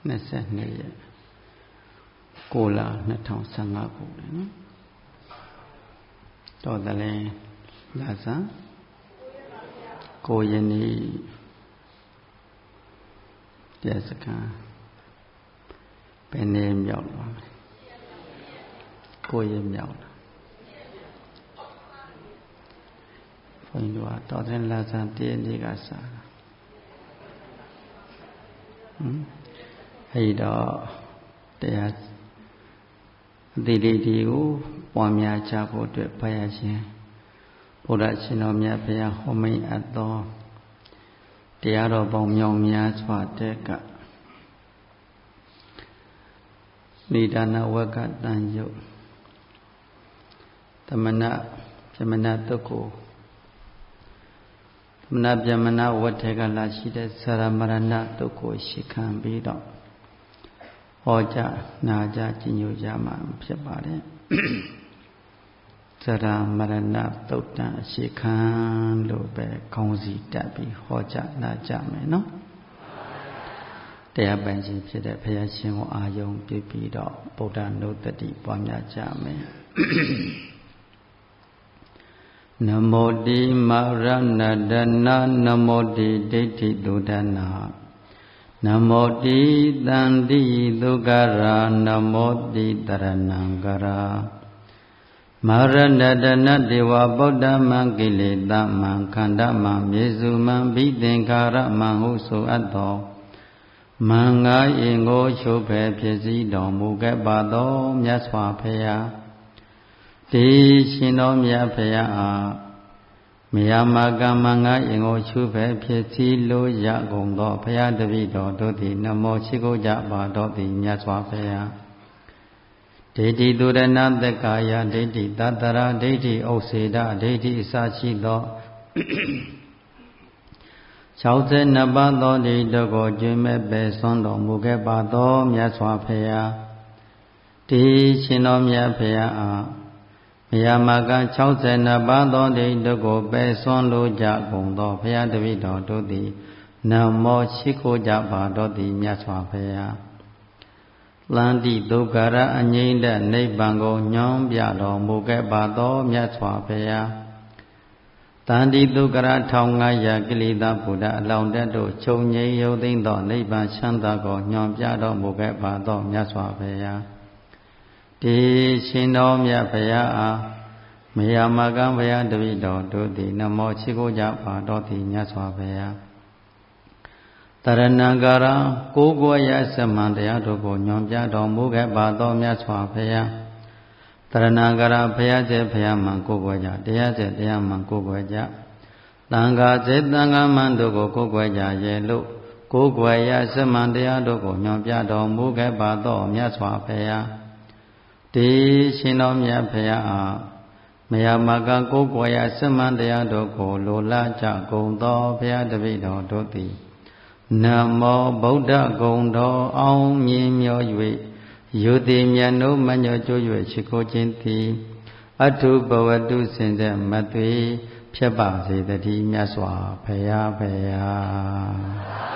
22 ရက်9 လ 2015 ခုလေနော်တော်တယ်လဲလာစား9 ရက်နေ့တရားစခန်းဘယ်နေ့မြောက်သွားလဲ9 ရက်မြောက်လာဘုန်းကြီးတို့တော်တယ်လာစားတရက်နေ့ကစားအဲ့တော့တရားအတိတ်တွေကိုပွားများကြဖို့အတွက်ဘုရားရှင်ဘုရားရှင်တော်မြတ်ဘုရားဟောမိန့်အပ်သောတရားတော်ပေါင်းမြောက်များစွာတဲ့ကနိဒာနဝကတန်ယုတ်သမဏပြမနာတုတ်ကိုသမဏပြမနာဝတ်ထေကလာရှိတဲ့သရမရဏတုတ်ကိုရှိခံပြီးတော့ဟောကြားနာကြားကျင့်ကြံကြမှာဖြစ်ပါတယ်သရမရဏတုတ်တံအရှိခံလို့ပဲခေါင်းစီတက်ပြီးဟောကြားနာကြားမယ်နော်တရားပိုင်ခြင်းဖြစ်တဲ့ဘုရားရှင်ကိုအာယုံပြုပြီးတော့ဗုဒ္ဓနုတ္တိပွားများကြမယ်နမောတိမရဏဒနာနမောတိဒိဋ္ဌိသုဒနာနမောတိတန္တိဒုက္ခရာနမောတိတရဏံကရာမရဏဒနာဒေဝဗုဒ္ဓမံကိလေသာမံခန္ဓာမံမြေစုမံဘိသင်္ခါရမံဟုဆိုအပ်သောမံငါအင်ကိုချုပ်ဖယ်ဖြစ်စည်းတော်မူခဲ့ပါသောမြတ်စွာဘုရားတေရှင်တော်မြတ်ဘုရားအားမယာမကမ္မငါအင်ကိုချုပ်ဖယ်ဖြစ်စည်းလို့ရကုန်သောဘုရားတပည့်တော်တို့သည်နမောရှိခိုးကြပါတော်သည်မြတ်စွာဘုရားဒိဋ္ဌိသူရဏသက္ကာယဒိဋ္ဌိတတရာဒိဋ္ဌိဥစ္စေဒဒိဋ္ဌိအစရှိသော62 ပါးသောဒိဋ္ဌိကိုကျွမ်းမဲ့ပဲဆွမ်းတော်မူခဲ့ပါသောမြတ်စွာဘုရားဒီရှင်တော်မြတ်ဘုရားအားမယာမက62 ပါးသောဒိဋ္ဌိကိုပဲဆွမ်းလိုကြကုန်သောဘုရားတပည့်တော်တို့သည်နမောရှိခိုးကြပါတော်သည်မြတ်စွာဘုရားလန္တိဒုက္ခရအငြိမ့်တဲ့နိဗ္ဗာန်ကိုညွှန်ပြတော်မူခဲ့ပါသောမြတ်စွာဘုရားတန္တိဒုက္ခရ1500ကိလေသာဘုဒ္ဓအလောင်းတက်တို့ချုပ်ငြိမ်းရုပ်သိမ်းသောနိဗ္ဗာန်ချမ်းသာကိုညွှန်ပြတော်မူခဲ့ပါသောမြတ်စွာဘုရားဒီရှင်တော်မြတ်ဘုရားအားမယာမကံဘုရားတပည့်တော်တို့သည်နမောရှိခိုးကြပါတော်သည်မြတ်စွာဘုရားတရဏံကာရကိုးကွယ်ရသမန်တရားတို့ကိုညွှန်ပြတော်မူခဲ့ပါသောမြတ်စွာဘုရားတရဏံကာရဘုရားကျဲဘုရားမှန်ကိုးကွယ်ကြတရားကျဲတရားမှန်ကိုးကွယ်ကြသံဃာကျဲသံဃာမှန်တို့ကိုကိုးကွယ်ကြရဲ့လို့ကိုးကွယ်ရသမန်တရားတို့ကိုညွှန်ပြတော်မူခဲ့ပါသောမြတ်စွာဘုရားဒီရှင်တော်မြတ်ဘုရားအားမယာမကကိုးကွယ်ရသမန်တရားတို့ကိုလိုလားကြကုန်သောဘုရားတပည့်တော်တို့သည်နမောဗုဒ္ဓဂုံတော်အောင်မြင်မြော်၍ယုတိမြတ်နိုးမညောကျိုး၍ရှိခိုးခြင်းသည်အထုဘဝတုစင်တဲ့မသွေဖြစ်ပါစေတည်းမြတ်စွာဘုရားဘုရား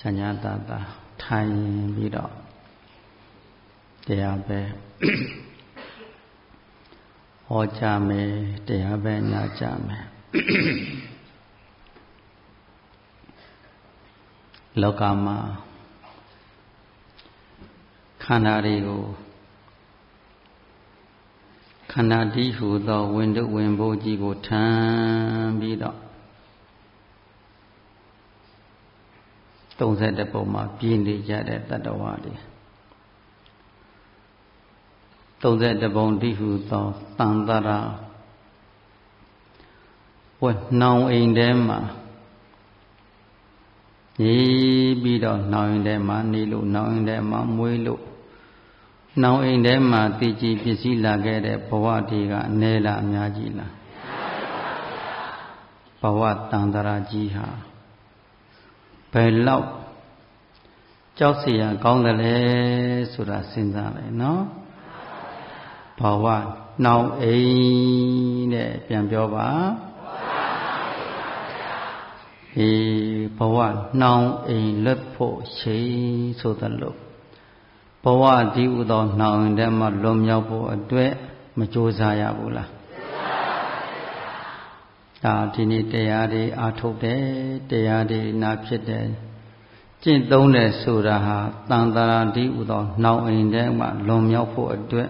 ချမ်းသာတာထိုင်ပြီးတော့တရားပဲဟောကြားမယ်တရားပဲနားကြားမယ်လောကမှာခန္ဓာတွေကိုခန္ဓာတည်းဟူသောဝင်တို့ဝင်ဘိုးကြီးကိုထမ်းပြီးတော့31ပုံမှာပြင်းနေကြတဲ့တတ္တဝါတွေ31ပုံတည်းဟူသောတန်တရာဝနှောင်အိမ်ထဲမှာနေပြီးတော့နှောင်အိမ်ထဲမှာနေလို့နှောင်အိမ်ထဲမှာမွေးလို့နှောင်အိမ်ထဲမှာတည်ကြည်ပစ္စည်းလာခဲ့တဲ့ဘဝတွေကအနည်းလားအများကြီးလားဘဝတန်တရာကြီးဟာဘယ်လောက် ကြောက်เสียကောင်းတယ်လေဆိုတာစဉ်းစားလိုက်နော်ဘဝနှောင်းအိမ်တဲ့ပြန်ပြောပါဘဝနှောင်းအိမ်လွတ်ဖို့ရှိဆိုသလိုဘဝဒီဥသောနှောင်းအိမ်ထဲမှာလွန်မြောက်ဖို့အတွက်မကြိုးစားရဘူးလားဒါဒီနေ့တရားတွေအားထုတ်တယ်တရားတွေနာဖြစ်တယ်ကျင့်သုံးတယ်ဆိုတာဟာတန်တရာဒီဥသောနှောင်းအိမ်ထဲမှာလွန်မြောက်ဖို့အတွက်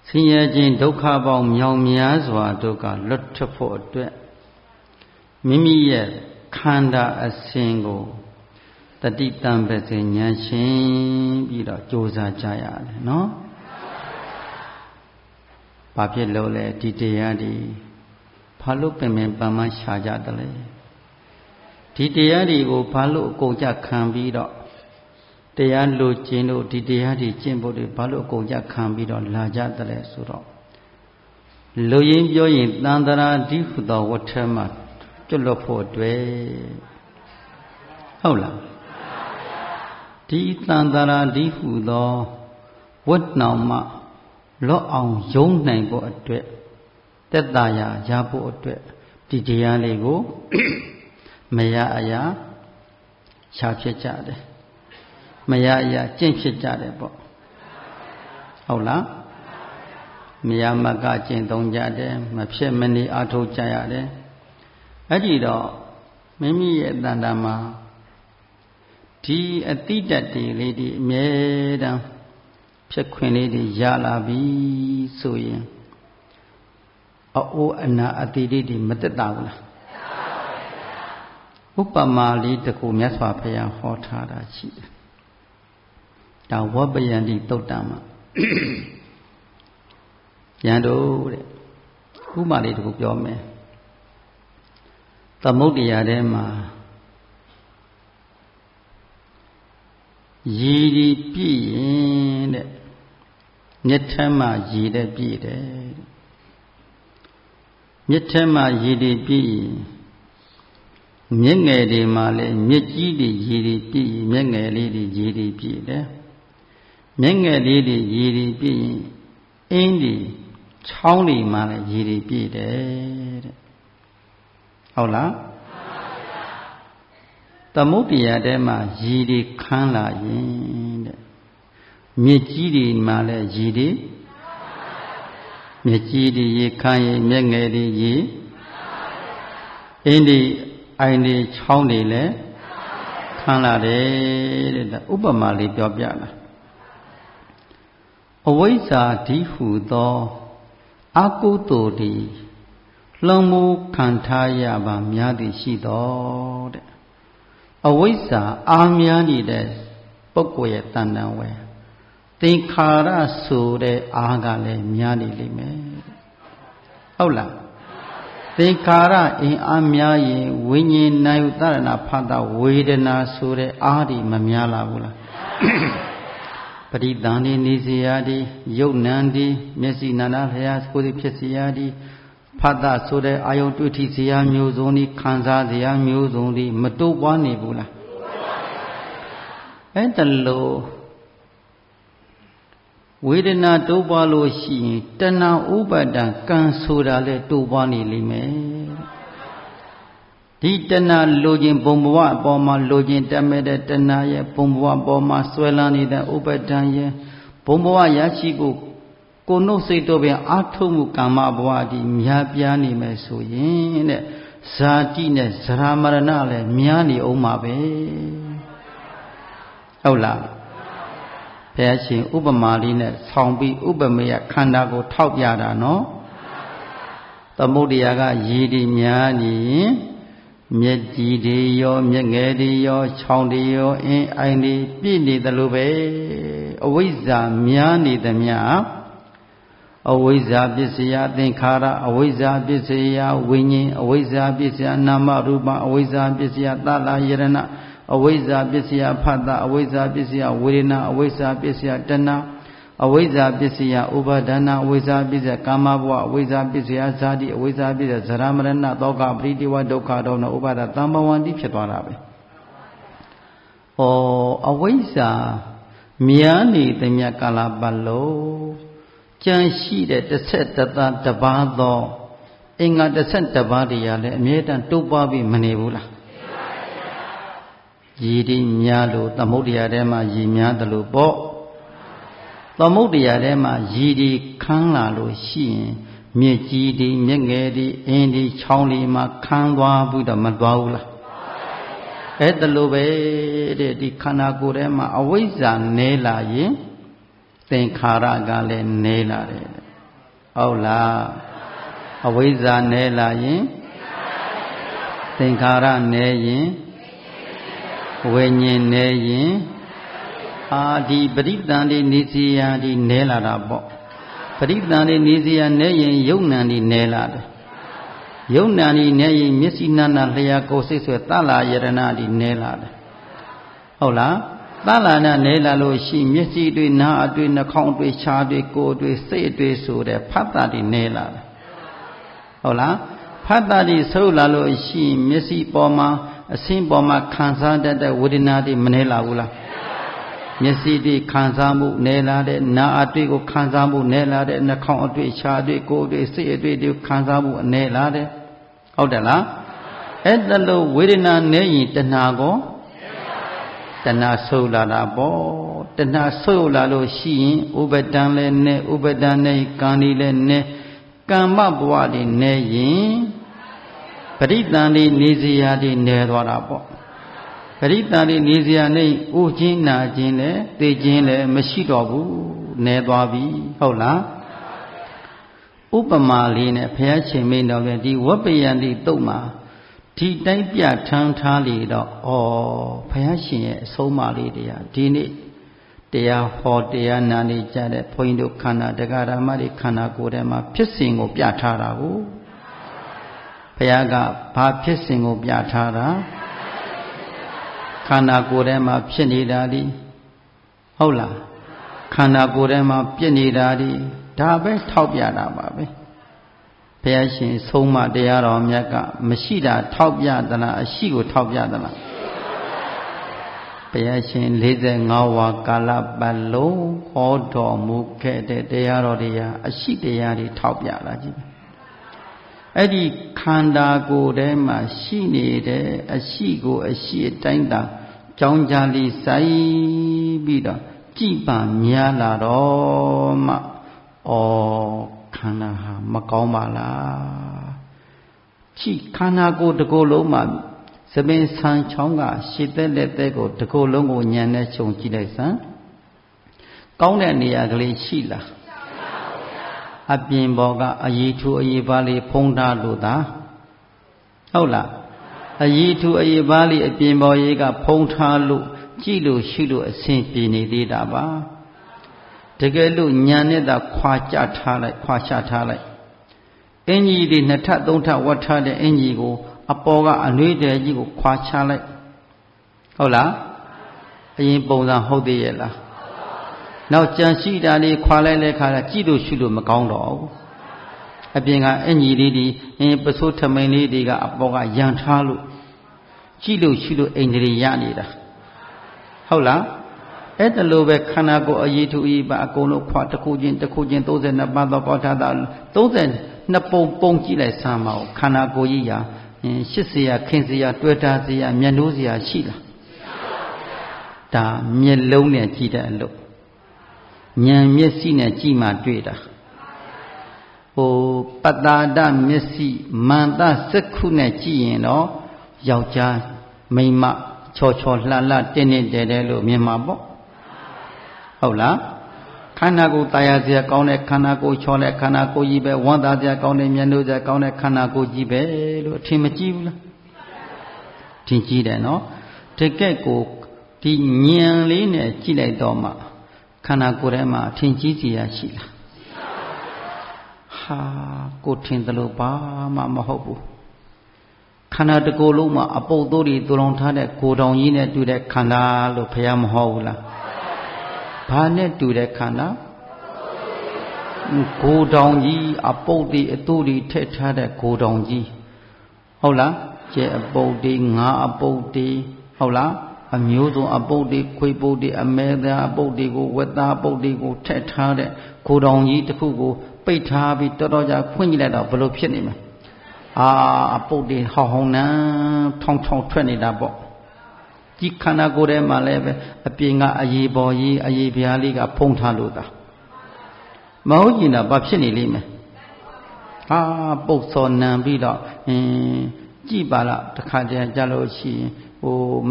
ဆင်းရဲခြင်းဒုက္ခပေါင်းမြောင်များစွာတို့ကလွတ်ထွက်ဖို့အတွက်မိမိရဲ့ခန္ဓာအစဉ်ကိုတတိတံပစေဉာဏ်ရှင်ပြီးတော့ကြိုးစားကြရတယ်နော်ဘာဖြစ်လို့လဲဒီတရားဒီဘာလို့ပင်ပင်ပန်းပန်းရှာကြတယ်လဲဒီတရားတွေကိုဘာလို့အကုန်ကြခံပြီးတော့တရားလိုကျင့်လို့ဒီတရားတွေကျင့်ဖို့တွေဘာလို့အကုန်ကြခံပြီးတော့လာကြတယ်လဲဆိုတော့လူရင်းပြောရင်တန်တရာဒီဟုသောဝဋ္ဌမှာကျွတ်လွတ်ဖို့အတွက်ဟုတ်လားဒီတန်တရာဒီဟုသောဝဋ္ဌနောင်မှလွတ်အောင်ယုံနိုင်ဖို့အတွက်တက်တာရဖို့အတွက်ဒီတရားလေးကိုမရအရာရှားဖြစ်ကြတယ်မရအရာကျင့်ဖြစ်ကြတယ်ပေါ့ဟုတ်လားမရမကကျင့်သုံးကြတယ်မဖြစ်မနေအားထုတ်ကြရတယ်အဲ့ဒီတော့မိမိရဲ့တဏ္ဍာမှာဒီအတိတ္တတွေလေးဒီအမြဲတမ်းဖြစ်ခွင့်လေးတွေရလာပြီဆိုရင်အိုးအနာအတိတွေမတက်တာဘူးလားဥပမာလေးတကူမြတ်စွာဘုရားဟောထားတာရှိတယ်ဒါဝပယန္တိတုတ်တံမှာယန္တုတဲ့ဥပမာလေးတကူပြောမယ်သမုဒ္ဒရာထဲမှာရည်ဒီပြည့်ရင်တဲ့မြစ်ထဲမှာရည်တဲ့ပြည့်တယ်မြစ်ထဲမှာရည်ဒီပြည့်ရင်မြစ်ငယ်တွေမှာလည်းမြစ်ကြီးတွေရည်ဒီပြည့်ရင်မြစ်ငယ်လေးတွေရည်ဒီပြည့်တယ်မြစ်ငယ်လေးတွေရည်ဒီပြည့်ရင်အင်းတွေချောင်းတွေမှာလည်းရည်ဒီပြည့်တယ်တဲ့ဟုတ်လားသမုဒ္ဒရာထဲမှာရည်တွေခမ်းလာရင်တဲ့မြစ်ကြီးတွေမှာလည်းရည်တွေမြစ်ကြီးတွေရေခမ်းရင်မြက်ငယ်တွေရေအင်းတွေအိုင်တွေချောင်းတွေလည်းခမ်းလာတယ်တဲ့ဥပမာလေးပြောပြလာအဝိဇ္ဇာဒီဟုသောအကုသိုလ်တွေလွန်မှုခံထားရပါများသည်ရှိတော်တဲ့အဝိဇ္ဇာအာများနေတဲ့ပုဂ္ဂိုလ်ရဲ့တဏ္ဍဝယ်သင်္ခါရဆိုတဲ့အားကလည်းများနေလိမ့်မယ်ဟုတ်လားသင်္ခါရအင်အားများရင်ဝိညာဉ်နာယုတရဏဖတ်တာဝေဒနာဆိုတဲ့အားဒီမများလာဘူးလားပရိသန္တိနေစရာဒီယုတ်နံဒီမျက်စိနာနာဖျားကိုယ်စီဖြစ်စရာဒီဖတ်တာဆိုတဲ့အာယုံတွေ့ထိစရာမျိုးစုံဒီခံစားစရာမျိုးစုံဒီမတိုးပွားနေဘူးလားအဲ့တလို့ဝေဒနာတိုးပွားလို့ရှိရင်တဏှာဥပါဒံကံဆိုတာလဲတိုးပွားနေလိမ့်မယ်ဒီတဏှာလိုခြင်းဘုံဘဝအပေါ်မှာလိုခြင်းတက်မဲ့တဲ့တဏှာရဲ့ဘုံဘဝအပေါ်မှာဆွဲလန်းနေတဲ့ဥပါဒံရဲ့ဘုံဘဝရရှိဖို့ကိုယ်နှုတ်စိတ်တို့ပင်အာထုမှုကာမဘဝဒီများပြားနေမယ်ဆိုရင်တဲ့ဇာတိနဲ့ဇရာမရဏလည်းများနေအောင်ပါပဲဟုတ်လားဘုရားရှင်ဥပမာလေးနဲ့ဆောင်းပြီးဥပမေယခန္ဓာကိုထောက်ပြတာနော်သမုဒ္ဒရာကရည်ဒီများနေရင်မျက်ကြီးတွေရောမျက်ငယ်တွေရောချောင်းတွေရောအင်းအိုင်တွေပြည့်နေတယ်လို့ပဲအဝိဇ္ဇာများနေသမျှအဝိဇ္ဇာပစ္စယသင်္ခါရအဝိဇ္ဇာပစ္စယဝိညာဉ်အဝိဇ္ဇာပစ္စယနာမရူပအဝိဇ္ဇာပစ္စယသလယရဏအဝိဇ္ဇာပစ္စယဖတ်တာအဝိဇ္ဇာပစ္စယဝေဒနာအဝိဇ္ဇာပစ္စယတဏှာအဝိဇ္ဇာပစ္စယဥပါဒနာအဝိဇ္ဇာပစ္စယကာမဘဝအဝိဇ္ဇာပစ္စယဇာတိအဝိဇ္ဇာပစ္စယဇရာမရဏသောကပရိတိဝဒုက္ခဒေါနဥပါဒသံဘဝန္တိဖြစ်သွားတာပဲ အဝိဇ္ဇာမြန်နေတဲ့မြတ်ကာလပတ်လုံးကြံရှိတဲ့တစ်ဆက်တစ်ပါးသောအင်္ဂါတစ်ဆက်တစ်ပါးတရားလည်းအမြဲတမ်းတိုးပွားပြီးမနေဘူးလားရည်ဒီများလို့သမုဒ္ဒရာထဲမှာရည်များတယ်လို့ပေါ့သမုဒ္ဒရာထဲမှာရည်ဒီခန်းလာလို့ရှိရင်မြစ်ကြီးဒီမြစ်ငယ်ဒီအင်းဒီချောင်းဒီမှာခန်းသွားပြီးတော့မသွားဘူးလားအဲ့ဒါလိုပဲတဲ့ဒီခန္ဓာကိုယ်ထဲမှာအဝိဇ္ဇာနဲလာရင်သင်္ခါရကလည်းနဲလာတယ်ဟုတ်လားအဝိဇ္ဇာနဲလာရင်သင်္ခါရနဲရင်ဝိညာဉ်နဲရင်ဒီပရိသန္တိနေစီယာဒီနဲလာတာပေါ့ပရိသန္တိနေစီယာနဲရင်ယုံနံဒီနဲလာတယ်ယုံနာဒီနဲရင်မျက်စိနာနာလျှာကိုယ်စိတ်ဆွဲသလာယရဏဒီနဲလာတယ်ဟုတ်လားသလာနာနဲလာလို့ရှိမျက်စိတွေနားအတွေ့နှာခေါင်းအတွေ့ခြားအတွေ့ကိုယ်အတွေ့စိတ်အတွေ့ဆိုတဲ့ဖတ်တာဒီနဲလာတယ်ဟုတ်လားဖတ်တာဒီဆုပ်လာလို့ရှိမျက်စိပေါ်မှာအဆင်းပေါ်မှာခံစားတတ်တဲ့ဝေဒနာတွေမနဲလာဘူးလားမျက်စိတွေခံစားမှုနဲလာတဲ့နားအတွေ့ကိုခံစားမှုနဲလာတဲ့နှာခေါင်းအတွေ့ခြားအတွေ့ကိုယ်အတွေ့စိတ်အတွေ့တွေခံစားမှုနဲလာတဲ့ဟုတ်တယ်လားအဲ့ဒါလို့ဝေဒနာနဲရင်တဏှာကိုတဏှာဆုပ်လာတာပေါ့တဏှာဆုပ်လာလို့ရှိရင်ဥပဒံလည်းနဲဥပဒံနဲ့ကံဒီလည်းနဲကမ္မဘဝတွေနဲရင်ပရိသန္တိနေစရာတွေနဲသွားတာပေါ့ပရိသန္တိနေစရာနဲ့ဥချင်းနာချင်းလည်းသိချင်းလည်းမရှိတော့ဘူးနဲသွားပြီဟုတ်လားဥပမာလေးနဲ့ဘုရားရှင်မိန့်တော်ပြန်ဒီဝပ္ပယန္တိတုတ်မှာဒီတိုင်းပြထမ်းထားလေတော့ဘုရားရှင်ရဲ့အဆုံးအမလေးတရားဒီနေ့တရားဟောတရားနာနေကြတဲ့ဘုန်းကြီးတို့ခန္ဓာတရားဓမ္မတွေခန္ဓာကိုယ်ထဲမှာဖြစ်စဉ်ကိုပြထားတာကိုဘုရားကဘာဖြစ်စဉ်ကိုပြထားတာခန္ဓာကိုယ်ထဲမှာဖြစ်နေတာဒီဟုတ်လားခန္ဓာကိုယ်ထဲမှာပြည့်နေတာဒီဒါပဲထောက်ပြတာပါပဲဘုရားရှင်ဆုံးမတရားတော်မြတ်ကမရှိတာထောက်ပြသလားအရှိကိုထောက်ပြသလားဘုရားရှင်45ဝါကာလပတ်လုံးဟောတော်မူခဲ့တဲ့တရားတော်တွေဟာအရှိတရားတွေထောက်ပြလာကြည့်အဲ့ဒီခန္ဓာကိုယ်ထဲမှာရှိနေတဲ့အရှိကိုအရှိအတိုင်းသာကြောင်းကြလိစိုက်ပြီးတော့ကြည်ပံများလာတော့မှခန္ဓာဟာမကောင်းပါလားကြည်ခန္ဓာကိုယ်တစ်ကိုယ်လုံးမှာသပင်ဆံချောင်းကရှည်သက်လက်သက်ကိုတစ်ကိုယ်လုံးကိုညံနဲ့ခြုံကြည့်လိုက်စမ်းကောင်းတဲ့နေရာကလေးရှိလားအပြင်ဘောကအယီထူအယီပါးလေးဖုံးထားလို့သာဟုတ်လားအယီထူအယီပါးလေးအပြင်ဘောရေးကဖုံးထားလို့ကြည့်လို့ရှိလို့အဆင်ပြေနေသေးတာပါတကယ်လို့ညံနဲ့သာခွာချထားလိုက်ခွာချထားလိုက်အင်ကြီးတွေနှစ်ထပ်သုံးထပ်ဝတ်ထားတဲ့အင်ကြီးကိုအပေါ်ကအနှွေးတယ်ကြီးကိုခွာချလိုက်ဟုတ်လားအရင်ပုံစံဟုတ်သေးရဲ့လားနောက်ကြံရှိတာလေးခွာလိုက်တဲ့ခါကျကြည့်လို့ရှုလို့မကောင်းတော့ဘူးအပြင်ကအင်ကြီးလေးဒီပစိုးထမိန်လေးတွေကအပေါ်ကရန်ထားလို့ကြည့်လို့ရှုလို့အိန္ဒြေရနေတာဟုတ်လားအဲ့ဒါလိုပဲခန္ဓာကိုယ်အရေးထူအရေးပါအကုန်လုံးခွာတစ်ခုချင်း32ပါးသောပေါထားတာ32ပုံကြည့်လိုက်စမ်းပါဦးခန္ဓာကိုယ်ကြီးရာ80ရာခင်စရာတွေ့တာစရာမျက်နှိုးစရာရှိလားဒါမျက်လုံးနဲ့ကြည့်တဲ့အလုပ်ဉာဏ်မျက်စိနဲ့ကြည့်မှတွေ့တာပတ္တာဒမျက်စိမန္တစက္ခုနဲ့ကြည့်ရင်တော့ယောက်ျားမိန်းမချောချောလှလှတင်းတင်းတဲတဲလို့မြင်မှာပေါ့ဟုတ်လားခန္ဓာကိုယ်တာယာစရာကောင်းတဲ့ခန္ဓာကိုယ်ချောတဲ့ခန္ဓာကိုယ်ကြီးပဲဝမ်းသာစရာကောင်းတဲ့မျက်နှာစရာကောင်းတဲ့ခန္ဓာကိုယ်ကြီးပဲလို့အထင်မကြီးဘူးလားထင်ကြီးတယ်နော်တကယ့်ကိုဒီဉာဏ်လေးနဲ့ကြည့်လိုက်တော့မှခန္ဓာကိုယ်ထဲမှာထင်ကြီးစရာရှိလားဟာကိုထင်တယ်လို့ဘာမှမဟုတ်ဘူးခန္ဓာတစ်ကိုယ်လုံးမှာအပုပ်သိုးတွေတူလောင်ထားတဲ့ကိုယ်တောင်ကြီးနဲ့တူတဲ့ခန္ဓာလို့ဘုရားမဟောဘူးလားဘာနဲ့တူတဲ့ခန္ဓာကိုယ်တောင်ကြီးအပုပ်တွေအသိုးတွေထည့်ထားတဲ့ကိုယ်တောင်ကြီးဟုတ်လားကျဲအပုပ်တွေငါအပုပ်တွေဟုတ်လား အမျိုးစုံအပုတ်တွေခွေပုတ်တွေအမဲသားအပုတ်တွေကိုဝက်သားပုတ်တွေကိုထက်ထားတဲ့ကိုတောင်ကြီးတစ်ခုကိုပိတ်ထားပြီးတော်တော်ကြာဖွင့်ကြည့်လိုက်တော့ဘယ်လိုဖြစ်နေမလဲအပုတ်တွေဟောင်းဟောင်းနန်းထောင်းထောင်းထွက်နေတာပေါ့ဒီခန္ဓာကိုယ်ထဲမှာလည်းပဲအပြင်ကအရေးပေါ်ကြီးအရေးပြားလေးကဖုံးထားလို့သာမဟုတ်ရင်တော့ဘာဖြစ်နေလိမ့်မယ်ပုတ်စော်နံပြီးတော့ကြည်ပါလားတစ်ခါတည်းကြလို့ရှိရင်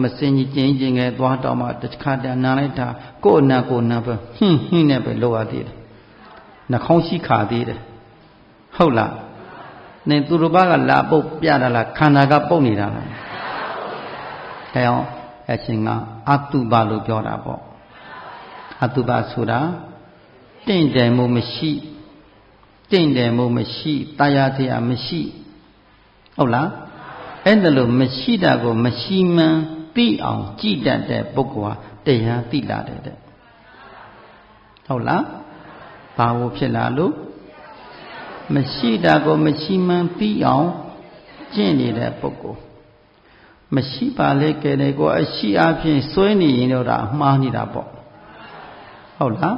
မစင်ကြီးကျင်းငယ်သွားတော့မှတစ်ခါတည်းနားလိုက်တာကိုယ်အနာကိုယ်နာပဲဟင်းနဲ့ပဲလောရသေးတယ်နှာခေါင်းရှိခါသေးတယ်ဟုတ်လားနေသူတို့ဘာကလာပုတ်ပြတာလားခန္ဓာကပုတ်နေတာလားအဲအောင်အရှင်ကအတုပလို့ပြောတာပေါ့အတုပဆိုတာတင့်တယ်မှုမရှိတင့်တယ်မှုမရှိတရားတရားမရှိဟုတ်လားအဲ့ဒါလို့မရှိတာကိုမရှိမှန်သိအောင်ကြည်တတ်တဲ့ပုဂ္ဂိုလ်ဟာတရားသိလာတယ်တဲ့ဟုတ်လားဘာလို့ဖြစ်လာလို့မရှိတာကိုမရှိမှန်သိအောင်ကျင့်နေတဲ့ပုဂ္ဂိုလ်မရှိပါလေကဲတယ်ကိုအရှိအဖြစ်စွဲနေရင်တော့ဒါမှားနေတာပေါ့ဟုတ်လား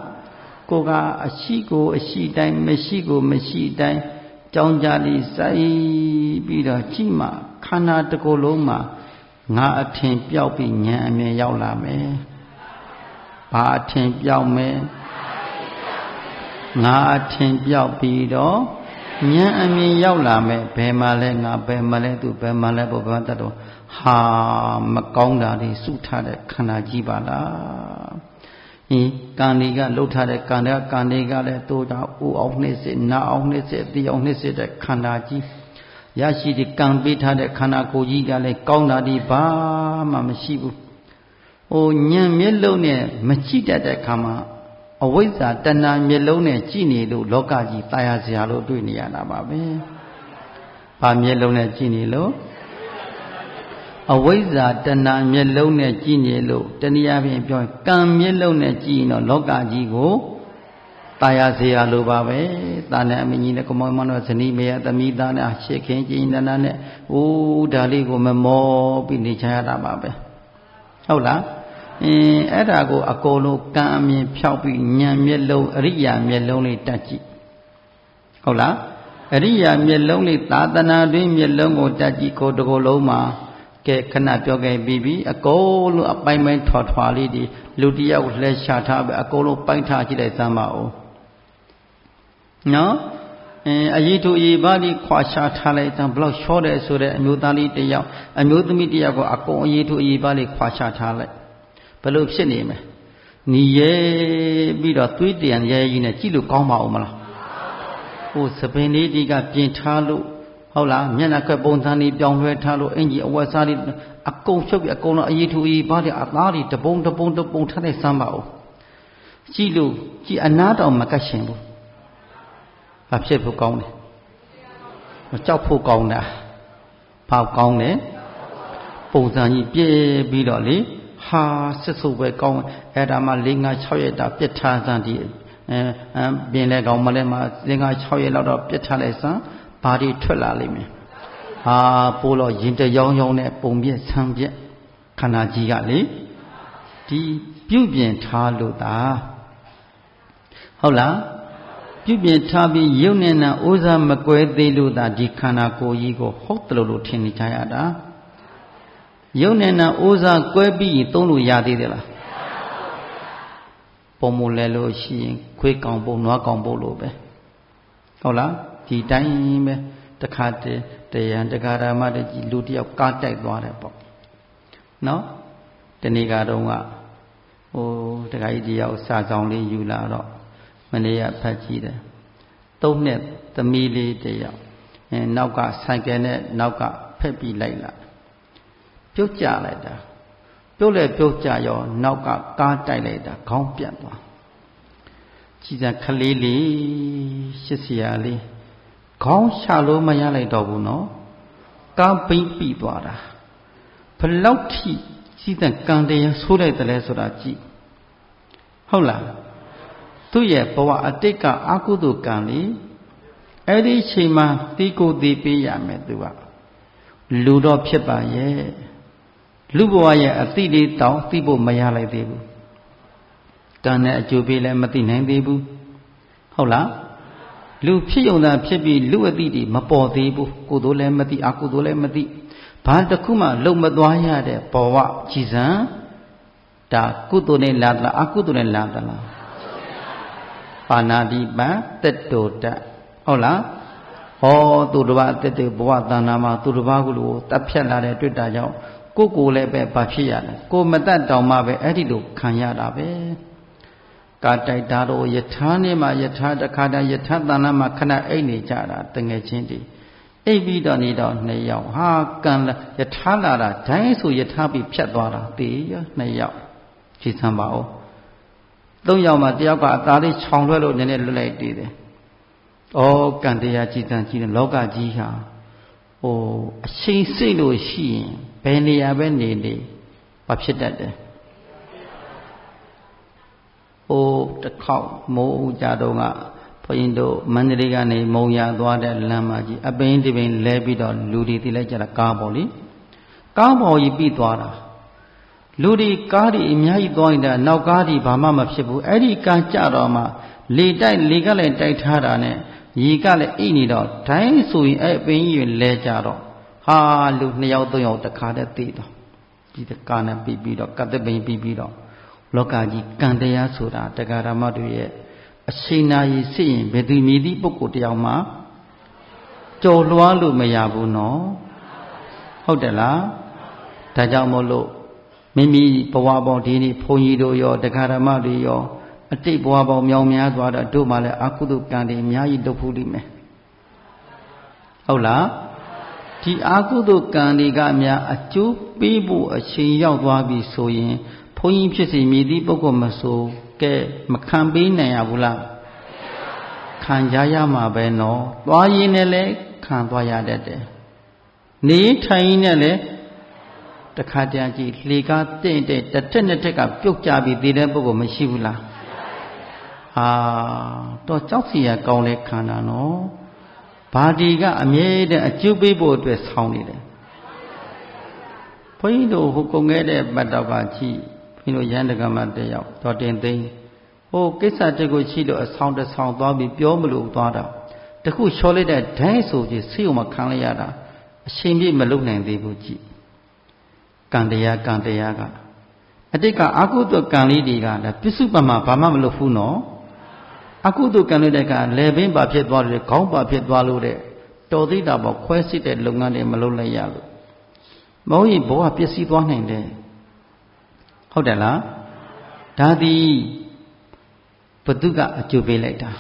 ကိုကအရှိကိုအရှိတိုင်းမရှိကိုမရှိတိုင်းကြောင်းကြလိစိုက်ပြီးတော့ကြည့်မှခန္ဓာတစ်ခုလုံးမှာငါအထင်ပြောက်ပြီးဉာဏ်အမြင်ရောက်လာမယ်ဘာအထင်ပြောက်မယ်ငါအထင်ပြောက်ပြီးတော့ဉာဏ်အမြင်ရောက်လာမယ်ဘယ်မှာလဲငါဘယ်မှာလဲသူဘယ်မှာလဲဘုရားတတ်တော်ဟာမကောင်းတာတွေစုထားတဲ့ခန္ဓာကြီးပါလားကံတွေကလှုပ်ထားတဲ့ကံတွေကလည်းတိုးတာဥအောင်နှိမ့်စစ်နာအောင်နှိမ့်စစ်တိအောင်နှိမ့်စစ်တဲ့ခန္ဓာကြီးရရှိတဲ့ကံပေးထားတဲ့ခန္ဓာကိုယ်ကြီးကလည်းကောင်းတာဒီဘာမှမရှိဘူးဉာဏ်မျက်လုံးနဲ့မကြည့်တတ်တဲ့ခါမှာအဝိဇ္ဇာတဏှာမျက်လုံးနဲ့ကြည့်နေလို့လောကကြီးตายရစရာလို့တွေ့နေရတာပါပဲဘာမျက်လုံးနဲ့ကြည့်နေလို့အဝိဇ္ဇာတဏှာမျက်လုံးနဲ့ကြည့်နေလို့တနည်းအားဖြင့်ပြောကံမျက်လုံးနဲ့ကြည့်ရင်တော့လောကကြီးကိုตายရစရာလိုပါပဲတာနဲ့အမကြီးနဲ့ကမောင်မတော်ဇနီးမေယသမီးသားနဲ့ရှေခင်ကျင်းတနာနဲ့ဒါလေးကိုမမောပြီးနေချရတာပါပဲဟုတ်လားအဲ့ဒါကိုအကုန်လုံးကံအမြင်ဖြောက်ပြီးဉာဏ်မျက်လုံးအရိယာမျက်လုံးလေးတက်ကြည့်ဟုတ်လားအရိယာမျက်လုံးလေးသာသနာတွင်မျက်လုံးကိုတက်ကြည့်ကိုတစ်ကိုယ်လုံးမှာကဲခဏပြောခဲ့ပြီးအကုန်လုံးအပိုင်းပိုင်းထွာထွာလေးဒီလူတယောက်လှည့်ရှာထားပဲအကုန်လုံးပိုင်းထားကြည့်လိုက်စမ်းပါဦးနော်အရေးတူရေးပါလိခွာရှာထားလိုက်တဲ့ဘလောက်ရှောတယ်ဆိုတဲ့အမျိုးသားလေးတယောက်အမျိုးသမီးတယောက်ကိုအကုန်အရေးတူရေးပါလိခွာရှာထားလိုက်ဘယ်လိုဖြစ်နေမလဲညီရဲပြီးတော့သွေးတံရဲကြီးနဲ့ကြည့်လို့ကောင်းပါဦးမလားစပင်လေးဒီကပြင်ထားလို့ဟုတ်လားမျက်နှာကပုံစံလေးပြောင်းလဲထားလို့အင်ကြီးအဝတ်စားလေးအကုန်ဖြုတ်ပြီးအကုန်လုံးအရေးထူရေးပါတဲ့အသားတွေတပုံထားတဲ့စမ်းပါဦးကြည့်လို့ကြည့်အနားတောင်မကတ်ရှင်ဘူးဘာဖြစ်ဖို့ကောင်းလဲကြောက်ဖို့ကောင်းတာဘာကောင်းလဲပုံစံကြီးပြည့်ပြီးတော့လေဟာစစ်ဆုပ်ပဲကောင်းအဲ့ဒါမှ၄၅၆ရက်တာပြစ်ထားစမ်းဒီပင်လဲကောင်းမလဲမှ၄၅၆ရက်လောက်တော့ပြစ်ထားလိုက်စမ်းဘာတွေထွက်လာလိမ့်မယ်ပိုးတော့ရင်တရောင်းရောင်းနဲ့ပုံပြက်ဆန်းပြက်ခန္ဓာကြီးကလေဒီပြုပြင်ထားလို့သာဟုတ်လားပြုပြင်ထားပြီးရုပ်နဲ့နာဥစ္စာမကွဲသေးလို့သာဒီခန္ဓာကိုယ်ကြီးကိုဟုတ်တယ်လို့ထင်နေကြရတာရုပ်နဲ့နာဥစ္စာကွဲပြီးသုံးလို့ရသေးတယ်လားပုံမလဲလို့ရှိရင်ခွေးကောင်ပုံနွားကောင်ပုံလို့ပဲဟုတ်လားဒီတိုင်းပဲတခါတည်းတရားတခါဓမ္မတကြီးလူတယောက်ကားတိုက်သွားတယ်ပေါ့နော်တနေ့ကတော့တခါကြီးတယောက်စာဆောင်လေးယူလာတော့မနေ့ကဖတ်ကြည့်တယ်၃နှစ်သမီးလေးတယောက်နောက်ကဆိုင်ကယ်နဲ့နောက်ကဖက်ပြီးလိုက်လာပြုတ်ကြလိုက်တာပြုတ်လဲပြုတ်ကြရောနောက်ကကားတိုက်လိုက်တာခေါင်းပြတ်သွားကြည်စံခလေးလေး80လေးခေါင်းရှာလို့မရလိုက်တော့ဘူးနော်ကားပိမ့်ပြီးသွားတာဘလောက်ထိကြည်စံကံတရားဆိုးလိုက်တယ်လဲဆိုတာကြည့်ဟုတ်လားသူ့ရဲ့ဘဝအတိတ်ကအကုသိုလ်ကံလေအဲ့ဒီအချိန်မှာတီးကိုတီးပေးရမယ်သူကလူတော့ဖြစ်ပါရဲ့ လူဘဝရဲ့အတိလေးတောင်သိဖို့မရလိုက်သေးဘူးကံနဲ့အကျိုးပေးလည်းမသိနိုင်သေးဘူးဟုတ်လားလူဖြစ်ုံသာဖြစ်ပြီးလူအတိတွေမပေါ်သေးဘူးကိုယ်တို့လည်းမသိအကုသိုလ်လည်းမသိဘာတစ်ခုမှလုံမသွားရတဲ့ဘဝကြည်စံဒါကုသိုလ်နဲ့လာသလားအကုသိုလ်နဲ့လာသလားပါဏာတိပံတက်တောတဟုတ်လားဟောသူတစ်ပါးတက်တဲ့ဘဝတဏ္ဍာမှာသူတစ်ပါးကလို့တပ်ဖြတ်လာတဲ့တွေ့တာကြောင့်ကိုယ်လည်းပဲဘာဖြစ်ရလဲကိုမတတ်တောင်မှပဲအဲ့ဒီလိုခံရတာပဲကာတိုက်တာတော့ယထာနဲ့မှယထာတခါတည်းယထာတဏ္ဍာမှာခဏအိတ်နေကြတာတငယ်ချင်းတွေအိပ်ပြီးတော့နေတော့2ယောက်ဟာကံယထာလာတာဒိုင်းဆိုယထာပြီးဖြတ်သွားတာတေးရ2ယောက်ကြည်စမ်းပါဦး3ယောက်မှာတယောက်ကအသားလေးခြောင်လွှဲလို့နည်းနည်းလွတ်လိုက်တည်တယ်ဩကံတရားကြည်စမ်းကြည့်တယ်လောကကြီးဟာဟိုအချိန်စိတ်လို့ရှိရင်ဘယ်နေရာပဲနေဘာဖြစ်တတ်တယ်ဟိုတစ်ခေါက်မိုးကြတော့ကဘုန်းကြီးတို့မန္တလေးကနေမုံရသွားတဲ့လမ်းမကြီးအပိန်းတပိန်းလဲပြီးတော့လူတွေတိလိုက်ကြတာကားပေါ့လေကားပေါ်ကြီးပြီးသွားတာလူတွေကားတွေအများကြီးသွားနေတာနောက်ကားတွေဘာမှမဖြစ်ဘူးအဲ့ဒီကားကြတော့မှလေကလည်းတိုက်ထားတာနဲ့ရေကလည်းအိနေတော့ဒိုင်းဆိုရင်အဲ့အပိန်းကြီးလဲကြတော့ဟာလူ2ယောက်3ယောက်တခါတည်းသိတော့ဒီကားနဲ့ပြီးတော့ကတ်တပိန်းပြီးတော့လောကကြီးကံတရားဆိုတာတရားဓမ္မတွေရဲ့အရှိန်နာရီစစ်ရင်ဘယ်သူမြည်သည့်ပုဂ္ဂိုလ်တယောက်မှကြော်လွှားလို့မရဘူးနော်ဟုတ်တယ်လားဒါကြောင့်မို့လို့မိမိဘဝပေါင်းဒီနေ့ဘုန်းကြီးတို့ရောတရားဓမ္မတွေရောအတိတ်ဘဝပေါင်းမြောင်များသွားတော့တို့မှလည်းအကုသိုလ်ကံတွေအများကြီးလုပ်ဖို့လိမ့်မယ်ဟုတ်လားဒီအကုသိုလ်ကံတွေကများအကျိုးပေးဖို့အချိန်ရောက်သွားပြီဆိုရင်ဘုန်းကြီးဖြစ်စီမြည်သည့်ပုဂ္ဂိုလ်မဆိုကဲမခံပေးနိုင်ရဘူးလားခံကြရမှာပဲနော်သွားရင်းနဲ့လည်းခံသွားရတတ်တယ်နေထိုင်ရင်းနဲ့လည်းတခါတည်းကြည့်လေကားတင့်တဲ့တစ်ထက်နှစ်ထက်ကပြုတ်ကြပြီးတည်တဲ့ပုဂ္ဂိုလ်မရှိဘူးလားဟာတော့ကြောက်စီရကောင်းလဲခံတာနော်ဘာဒီကအမြဲတမ်းအကျိုးပေးဖို့အတွက်ဆောင်းနေတယ်ဘုန်းကြီးတို့ဟိုကုန်ခဲ့တဲ့ဘတ်တော်ကကြည့်ဘုန်းကြီးတို့ရဟန်းတက္ကမတယောက်တော်တင်သိန်းဟိုကိစ္စတကူရှိလို့အဆောင်တစ်ဆောင်သွားပြီးပြောမလို့သွားတာတခုလျှော်လိုက်တဲ့ဒိုင်းဆိုကြီးဆေးုံမှာခံလိုက်ရတာအချိန်ပြည့်မလုံနိုင်သေးဘူးကြည့်ကံတရားကအတိတ်ကအကုသိုလ်ကံလေးတွေကလည်းပစ္စုပန်မှာဘာမှမလုပ်ဘူးနော်အကုသိုလ်ကံတွေကလေပင်ပါဖြစ်သွားတယ်ခေါင်းပါဖြစ်သွားလို့တဲ့တော်သေးတာပေါ့ခွဲစစ်တဲ့လုပ်ငန်းတွေမလုပ်လိုက်ရလို့မဟုတ်ရင်ဘဝပျက်စီးသွားနိုင်တယ်ဟုတ်တယ်လားဒါသည်ဘုသူကအကျိုးပေးလိုက်တာ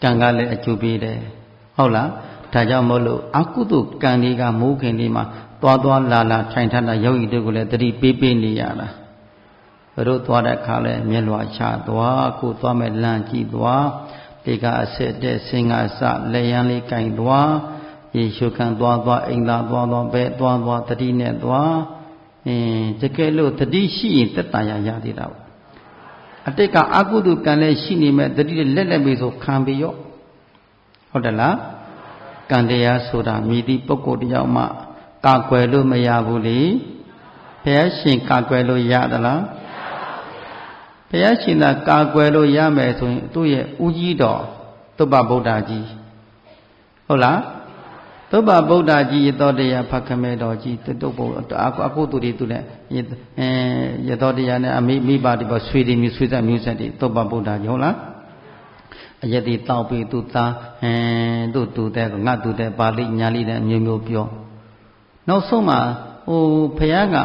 ကံကလည်းအကျိုးပေးတယ်ဟုတ်လားဒါကြောင့်မို့လို့အကုသိုလ်ကံတွေကမိုးခင်ဒီမှာသွားလာထိုင်ထတာယောဂီတို့ကိုလည်းတတိပေးနေရတာဘယ်လိုသွားတဲ့အခါလဲမျက်လွှာချသွားကိုသွားမဲ့လမ်းကြည့်သွားဒီကအဆက်တဲ့စင်ကအစလက်ရန်လေးကင်သွားရေရှုခံသွားအိမ်သာသွားဘဲသွားတတိနဲ့သွားတကယ်လို့တတိရှိရင်တက်တာရသေးတာအတိတ်ကအကုသိုလ်ကံလည်းရှိနေမဲ့တတိလက်ပြီးဆိုခံပြီးရောဟုတ်တယ်လားကံတရားဆိုတာမြည်သည့်ပုဂ္ဂိုလ်တယောက်မှကာကွယ်လို့မရဘူးလေဘုရားရှင်ကာကွယ်လို့ရသလားဘုရားရှင်သာကာကွယ်လို့ရမယ်ဆိုရင်သူ့ရဲ့ဦးကြီးတော်သုဘဗုဒ္ဓကြီးဟုတ်လားသုဘဗုဒ္ဓကြီးရသောတရားဖတ်ခမဲတော်ကြီးတုတ်ဖို့အကုသိုလ်တွေသူလည်းရသောတရားနဲ့မိဘတွေပေါ့ဆွေတွေမျိုးဆွေဆက်မျိုးဆက်တွေသုဘဗုဒ္ဓကြီးဟုတ်လားအယတိတောက်ပြီးသူသားသူ့တူတဲ့ငါတူတဲ့ပါဠိညာလိတဲ့မျိုးပြောနောက်ဆုံးမှာဟိုဘုရားက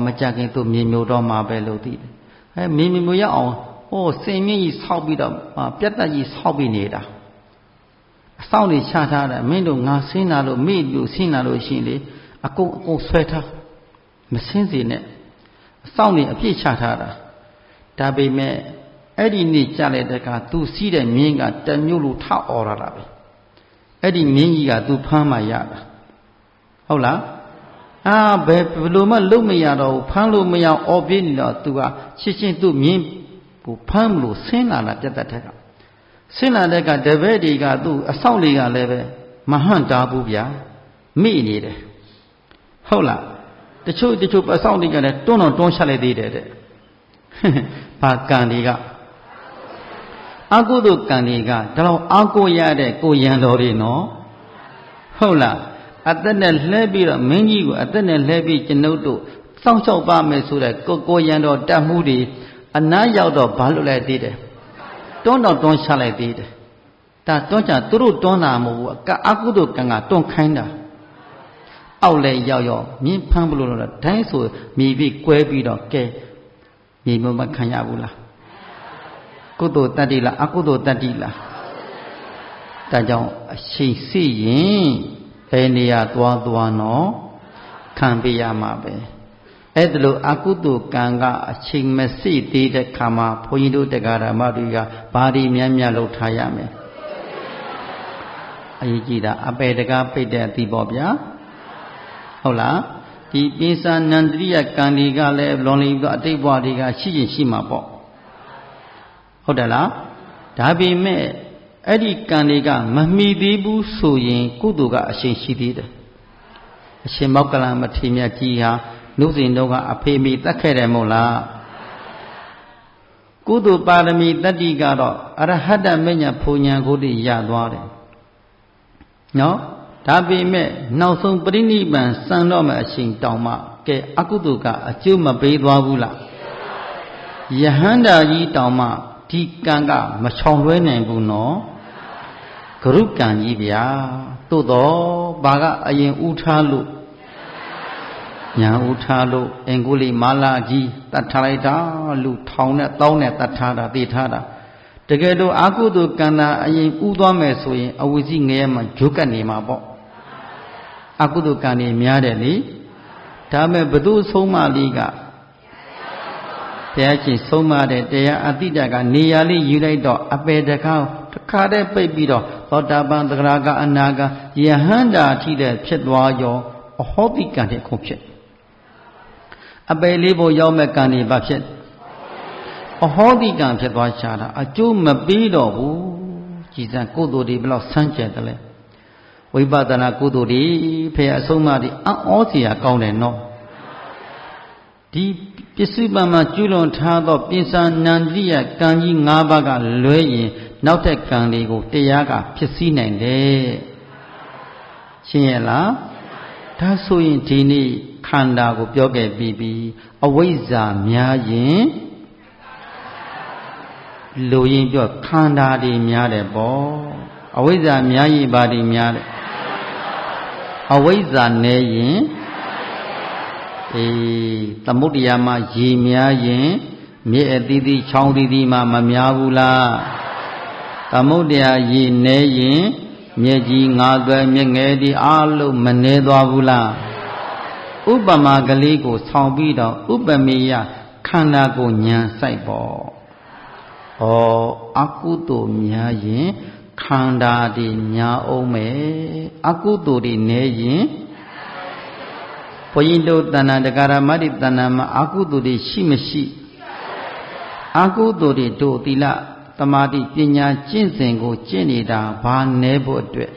မကြခင်သူမြေမျိုးတော့မှာပဲလို့သိတယ်မြေမျိုးရအောင်ဟိုစင်မြင့်ကြီးဆောက်ပြီးတော့ပြတ်တက်ကြီးဆောက်ပြီးနေတာအဆောင်တွေချထားတယ်မင်းတို့ငါဆင်းလာလို့မိလို့ဆင်းလာလို့ရှိရင်လေအကုန်ဆွဲထားမဆင်းစေနဲ့အဆောင်တွေအပြည့်ချထားတာဒါပေမဲ့အဲ့ဒီနေ့ကြလိုက်တဲ့အခါသူစီးတဲ့မြင်းကတမျိုးလိုထအော်ရတာပဲအဲ့ဒီမြင်းကြီးကသူဖမ်းမှရတာဟုတ်လားဘယ်လိုမှလုံးမရတော့ဖမ်းလို့မရအော်ပြနေတော့သူကချင်းသူ့မြင်းကိုဖမ်းလို့ဆင်းလာတာပြတ်တက်တဲ့ကဆင်းလာတဲ့ကတပည့်တွေကသူ့အဆောက်လေးကလည်းပဲမဟန့်တားဘူးဗျာမိနေတယ်ဟုတ်လား တချို့အဆောင်တွေကလည်းတွန်းတော့တွန်းချလိုက်သေးတယ်တဲ့ဘာကံတွေကအကုသိုလ်ကံတွေကဒါတော့အာကိုရတဲ့ကိုရန်တော်တွေနော်ဟုတ်လားအသက်နဲ့လှဲပြီးတော့မင်းကြီးကိုအသက်နဲ့လှဲပြီးကျွန်ုပ်တို့စောင့်ရှောက်ပါမယ်ဆိုတဲ့ကိုရန်တော်တတ်မှုတွေအနားရောက်တော့ဘာလို့လဲသေးတယ်တွန်းတော့တွန်းချလိုက်သေးတယ်ဒါတွန်းချသူတို့တွန်းတာမဟုတ်ဘူးအကုသိုလ်ကံကတွန်းခိုင်းတာအောက်လဲရောက်မြင်းဖမ်းဘလို့တော့ဒိုင်းဆိုမြေပြီးကွဲပြီးတော့ကဲမြေမခံရဘူးလားကုသိုလ်တတ္တိလားအကုသိုလ်တတ္တိလားဒါကြောင့်အရှိစိရင်ဘယ်နေရာသွားနော်ခံပေးရမှာပဲအဲ့ဒါလို့အကုသိုလ်ကံကအချိန်မစိသေးတဲ့ခါမှာဘုန်းကြီးတို့တရားဓမ္မတွေကဘာဒီများလောက်ထားရမယ်အရေးကြီးတာအပေတကားပိတ်တဲ့အသီးပေါ့ဗျာဟုတ်လားဒီပိဿာနန္တရိယကံတွေကလည်းလွန်လီပြီးအတိတ်ဘဝတွေကရှိရင်ရှိမှာပေါ့ဟုတ်တယ်လားဒါပေမဲ့အဲ့ဒီကံတွေကမမီသေးဘူးဆိုရင်ကုသိုလ်ကအရှင်ရှိသေးတယ်အရှင်မောက္ကလမထေရမြတ်ကြီးဟာနှုတ်စဉ်တော့ကအဖေမိတတ်ခဲ့တယ်မို့လားကုသိုလ်ပါရမီတတ္တိကတော့အရဟတမဉ္ဇဉ်ဘုံညာကိုတည်းရသွားတယ်နော်ဒါပေမဲ့နောက်ဆုံးပရိနိဗ္ဗာန်စံတော့မှအရှင်တောင်မှကဲအကုသိုလ်ကအကျိုးမပေးသွားဘူးလားယဟန္တာကြီးတောင်မှဒီကံကမချောင်လွှဲနိုင်ဘူးနော်ဂရုကံကြီးဗျာသို့တော့ဘာကအရင်ဥထားလို့ညာဥထားလို့အင်္ဂုလိမာလာကြီးတတ်ထားလိုက်တာလူထောင်နဲ့တောင်းနဲ့တတ်ထားတာတည်ထားတာတကယ်တော့အကုသိုလ်ကံတာအရင်ဥသွားမယ်ဆိုရင်အဝိဇ္ဇိငရဲမှာဂျုကတ်နေမှာပေါ့အကုသိုလ်ကံနေများတယ်လေဒါမဲ့ဘု து ဆုံးမလေးကဘုရားရှင်ဆုံးမတဲ့တရားအတိတကနေရာလေးယူလိုက်တော့အပေတကားတစ်ခါတည်းပိတ်ပြီးတော့သောတာပန်သဂရကအနာဂယဟန္တာအထိတဲ့ဖြစ်သွားရောအဟောတိကံတဲ့ခုဖြစ်အပေလေးဖို့ရောက်မဲ့ကံတွေဘာဖြစ်အဟောတိကံဖြစ်သွားချတာအကျိုးမပေးတော့ဘူးကြည်စံကုသိုလ်တွေဘယ်လောက်ဆန်းကျယ်တယ်လဲဝိပဿနာကုသိုလ်တွေဖေအဆုံးမတွေအံ့ဩစရာကောင်းတယ်နော်ဒီပစ္စုပန်မှာကျွလွန်ထားသောပိဿာနန္တိယကံကြီး၅ပါးကလွဲရင်နောက်တဲ့ကံတွေကိုတရားကဖြစ်စည်းနိုင်တယ်ရှင်းရလားဒါဆိုရင်ဒီနေ့ခန္ဓာကိုပြောခဲ့ပြီးအဝိဇ္ဇာများရင်လူရင်ပြောခန္ဓာတွေများတယ်ပေါ့အဝိဇ္ဇာများရင်ဘာတွေများလဲအဝိဇ္ဇာနည်းရင်သမုဒ္ဒရာမှာရေများရင်မြစ်အသီးသီးချောင်းသီးသီးမှာမများဘူးလားသမုဒ္ဒရာရေနည်းရင်မြစ်ကြီးငါးသွဲမြစ်ငယ်ဒီအားလုံးမနေသွားဘူးလားဥပမာကလေးကိုဆောင်ပြီးတော့ဥပမေယခန္ဓာကိုဉာဏ်စိုက်ပေါ့အကုသိုလ်များရင်ခန္ဓာတွေညာအောင်မယ်အကုသိုလ်တွေနည်းရင်ဘုရင်တို့တဏ္ဍတကာရမတ္တိတဏ္ဍမှာအကုသိုလ်တွေရှိမရှိအကုသိုလ်တွေတို့သီလသမာဓိပညာကျင့်စဉ်ကိုကျင့်နေတာဘာနည်းဖို့အတွက်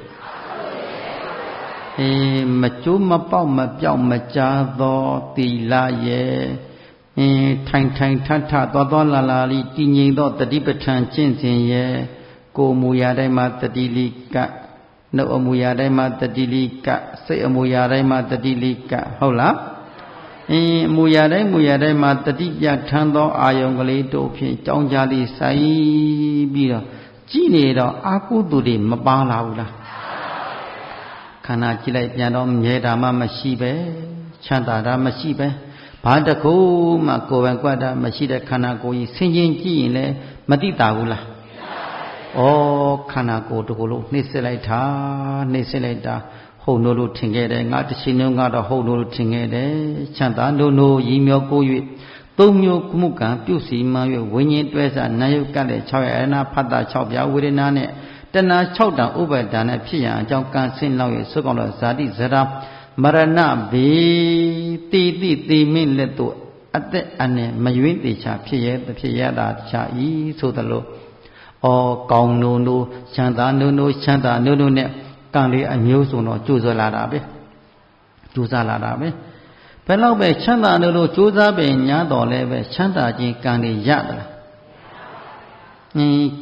မကျိုးမပေါက်မပြောက်မကြားသောသီလရဲ့ထိုင်ထိုင်ထထသွားလာလိတည်ငြိမ်သောတတိပဋ္ဌာန်ကျင့်စဉ်ရဲ့ကိုယ်မူရာတိုင်းမှာတတိလိကနှုတ်အမူအရာတိုင်းမှာတတိလိကစိတ်အမူအရာတိုင်းမှာတတိလိကဟုတ်လားအမူအရာတိုင်းမှာတတိယထမ်းသောအာယုံကလေးတို့ဖြင့်ကြောင်းကြလေးဆိုင်ပြီးတော့ကြည်နေတော့အာကုသိုလ်တွေမပါလာဘူးလားခန္ဓာကြည့်လိုက်ပြန်တော့မြဲတာမှမရှိပဲချမ်းသာတာမရှိပဲဘာတခုမှကိုယ်ပဲကွက်တာမရှိတဲ့ခန္ဓာကိုယ်ကြီးဆင်ခြင်ကြည့်ရင်လည်းမသိတာဘူးလားခန္ဓာကိုယ်တစ်ခုလုံးနှိမ့်ဆက်လိုက်တာဟုတ်နိုးလို့ထင်ခဲ့တယ်ငါတစ်ချိန်လုံးကတော့ဟုတ်နိုးလို့ထင်ခဲ့တယ်ချမ်းသာနိုးရည်မြောကို၍သုံးမျိုးမှုကံပြုစီမှ၍ဝိညာဉ်တွဲစားနာယုတ်ကလည်း6ရအနာဖတ်တာ6ပြားဝေဒနာနဲ့တဏှာ6တန်ဥပဒာနဲ့ဖြစ်ရန်အကြောင်းကံဆင်းလောက်၍သုကောင်းသောဇာတိဇရာမရဏဘေတိတိတိမင်းလက်တို့အသက်အနဲ့မယွင်းတေချာဖြစ်ရတာချာဤဆိုသလိုကောင်းနိုးချမ်းသာနိုးနဲ့ကံလေးအမျိုးစုံတော့ကြိုးစားလာတာပဲ ဘယ်လောက်ပဲချမ်းသာလို့ကြိုးစားပဲညာတော်လဲပဲချမ်းသာခြင်းကံတွေရသလား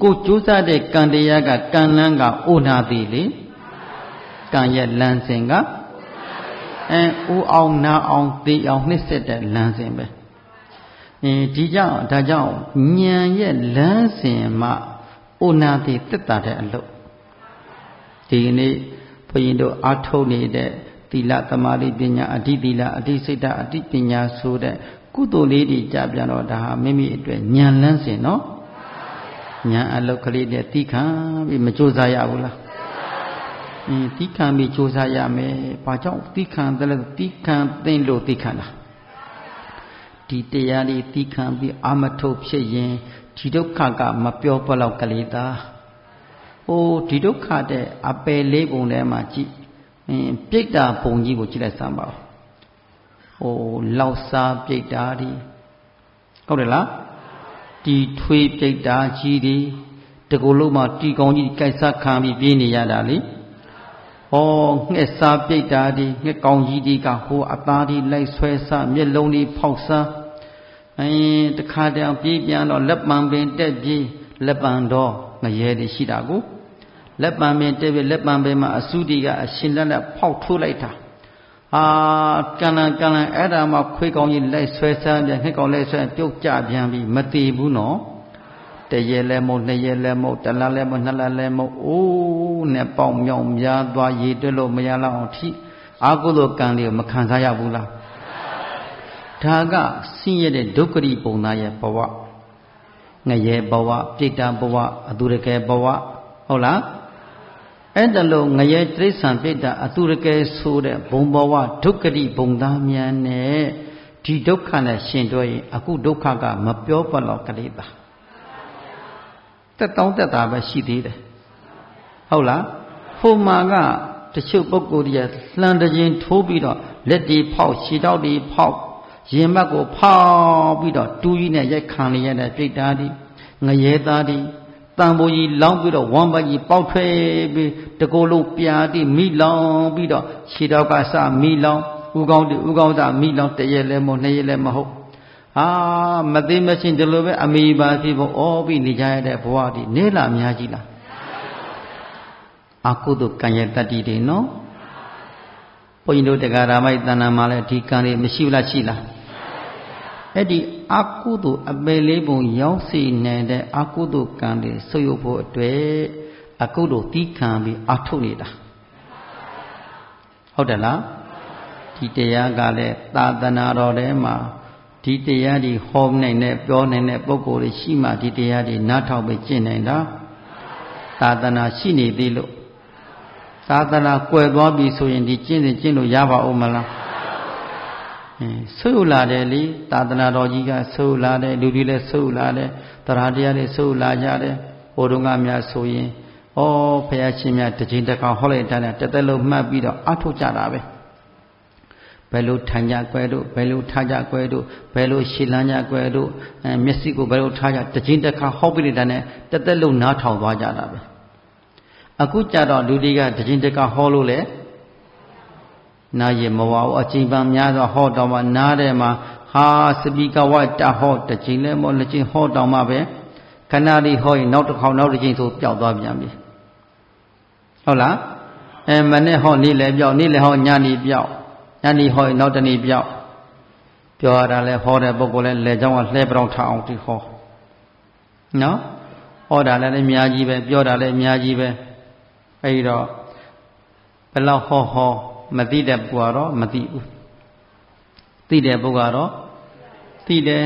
ကိုကြိုးစားတဲ့ကံတရားကကံလန်းကအိုနာသည်လေကံရဲ့လမ်းစဉ်ကအိုအောင်နာအောင်သိအောင်နှိမ့်ဆက်တဲ့လမ်းစဉ်ပဲဒီကြောင့်ဒါကြောင့်ဉာဏ်ရဲ့လမ်းစဉ်မှာအိုနာသည်တက်တာတဲ့အလုပ်ဒီနေ့ဘုရင်တို့အားထုတ်နေတဲ့သီလသမာဓိပညာအဋ္ဌသီလအဋ္ဌစိတ်ဓာတ်အဋ္ဌပညာဆိုတဲ့ကုသိုလ်လေးတွေကြပြန်တော့ဒါဟာမိမိအတွက်ဉာဏ်လန်းစဉ်နော်ဉာဏ်အလုတ်ကလေးနဲ့တီးခံပြီးမကြိုးစားရဘူးလားတီးခံပြီးကြိုးစားရမယ်ဘာကြောင့်တီးခံတယ်လဲတီးခံသိလို့တီးခံတာဒီတရားလေးတီးခံပြီးအာမထုတ်ဖြစ်ရင်ဒီဒုက္ခကမပြောပလောက်ကလေးသာဒီဒုက္ခတဲ့အပယ်လေးပုံထဲမှာကြည့်ပြိတ္တာပုံကြီးကိုကြည့်လိုက်စမ်းပါလောက်စားပြိတ္တာဒီဟုတ်တယ်လားဒီထွေးပြိတ္တာကြီးဒီတကူလုံးမှာတီကောင်းကြီးကြိုက်စားခံပြီးပြေးနေရတာလေငှက်စားပြိတ္တာဒီငှက်ကောင်းကြီးဒီကဟိုအသားဒီလိုက်ဆွဲစားမျက်လုံးဒီဖောက်စားတခါတည်းပြေးပြန်တော့လက်ပံပင်တက်ပြေးလက်ပံတော့ငရဲတွေရှိတာကိုလက်ပံပင်တက်ပြေးလက်ပံပင်မှာအစုတီကအရှင်လက်ဖောက်ထိုးလိုက်တာကံလန်အဲ့ဒါမှခွေးကောင်းကြီးလိုက်ဆွဲဆန်းပြန်ငှက်ကောင်းလိုက်ဆွဲပြုတ်ကြပြန်ပြီးမတည်ဘူးနော်တရေလဲမို့နှစ်ရေလဲမို့တလားလဲမို့နှစ်လားလဲမို့နဲ့ပေါင်မြောင်များသွားရေတွက်လို့မရလောက်အောင်ထိအာဟုသောကံလေးကိုမခံစားရဘူးလားဒါကဆင်းရဲတဲ့ဒုက္ခရိပုံသားရဲ့ဘဝငရဲဘဝပြိတ္တာဘဝအတုရကဲဘဝဟုတ်လားအဲ့ဒါလို့ငရဲတိရစ္ဆာန်ပြိတ္တာအတုရကဲဆိုတဲ့ဘုံဘဝဒုက္ခရိပုံသားများနဲ့ဒီဒုက္ခနဲ့ရှင်တွဲရင်အခုဒုက္ခကမပြောပလောက်ကလေးပါတက်တောင်းတက်တာပဲရှိသေးတယ်ဟုတ်လားဟိုမှာကတချို့ပုဂ္ဂိုလ်တွေကလှန်တခြင်းထိုးပြီးတော့လက်တီဖောက်ခြေထောက်တွေဖောက်ရင်ဘတ်ကိုဖောက်ပြီးတော့တူးကြီးနဲ့ရိုက်ခံရတဲ့ပြိတ္တာဒီငရဲသားဒီတန်ဖိုးကြီးလောင်းပြီးတော့ဝမ်းပတ်ကြီးပေါက်ထွဲပြီးတကိုယ်လုံးပြာတိမိလောင်ပြီးတော့ခြေထောက်ကစမိလောင်ဥကောင်းသာမိလောင်တရက်လည်းမဟုတ်နှစ်ရက်လည်းမဟုတ်မသိမချင်းဒီလိုပဲအမိပါဖြစ်ဖို့ပြီးနေကြရတဲ့ဘဝဒီနေလာများကြီးလားအကုသိုလ်ကံရဲ့တတ္တိတွေနော်ဘုန်းကြီးတို့တရားဓမ္မတဏ္ဍာမှာလည်းဒီကံတွေမရှိဘူးလားရှိလားအဲ့ဒီအကုသိုလ်အပယ်လေးပုံရောက်စေနိုင်တဲ့အကုသိုလ်ကံတွေဆုပ်ယုပ်ဖို့အတွက်အကုသိုလ်တီးခံပြီးအထုတ်နေတာဟုတ်တယ်လားဒီတရားကလည်းသာသနာတော်ထဲမှာဒီတရားဒီဟောနိုင်တဲ့ပြောနိုင်တဲ့ပုဂ္ဂိုလ်တွေရှိမှဒီတရားဒီနားထောင်ပြီးကျင့်နိုင်တာသာသနာရှိနေသေးလို့သာသနာကွယ်သွားပြီဆိုရင်ဒီကျင့်လို့ရပါဦးမလားဆုပ်လာတယ်လေသာသနာတော်ကြီးကဆုပ်လာတယ်လူတွေလည်းဆုပ်လာတယ်တရားတရားတွေဆုပ်လာကြတယ်ဟိုတုန်းကများဆိုရင်ဘုရားရှင်များတစ်ချိန်တစ်ခါဟောလိုက်တာနဲ့တစ်သက်လုံးမှတ်ပြီးတော့အထုတ်ကြတာပဲဘယ်လိုထိုင်ကြကွယ်တို့ဘယ်လိုထားကြကွယ်တို့ဘယ်လိုရှည်လန်းကြကွယ်တို့မျက်စိကိုဘယ်လိုထားကြတစ်ချိန်တစ်ခါဟောပြီးလိုက်တာနဲ့တစ်သက်လုံးနားထောင်သွားကြတာပဲအခုကြတော့လူတွေကတစ်ချိန်တစ်ခါဟောလို့လေနာရမဝါဘူးအချိန်ပန်များသောဟောတော်မှာနားထဲမှာစပီကဝတဟောတစ်ချိန်လဲမောနှစ်ချိန်ဟောတော်မှာပဲခဏလေးဟောရင်နောက်တစ်ခေါက်နောက်တစ်ချိန်ဆိုပျောက်သွားပြန်ပြီဟုတ်လားမနေ့ဟောနေ့လည်းပျောက်နေ့လည်းဟောညနေပျောက်ညနေဟောရင်နောက်တနေ့ပျောက်ပြောရတာလဲဟောတဲ့ပုဂ္ဂိုလ်လဲလေချောင်းကလှဲပြောင်းထအောင်ဒီဟောနော်ဟောတာလည်းအများကြီးပဲပြောတာလည်းအများကြီးပဲအဲဒီတော့ဘယ်လောက်ဟောမသိတဲ့ပုဂ္ဂိုလ်ကတော့မသိဘူးသိတဲ့ပုဂ္ဂိုလ်ကတော့သိတယ်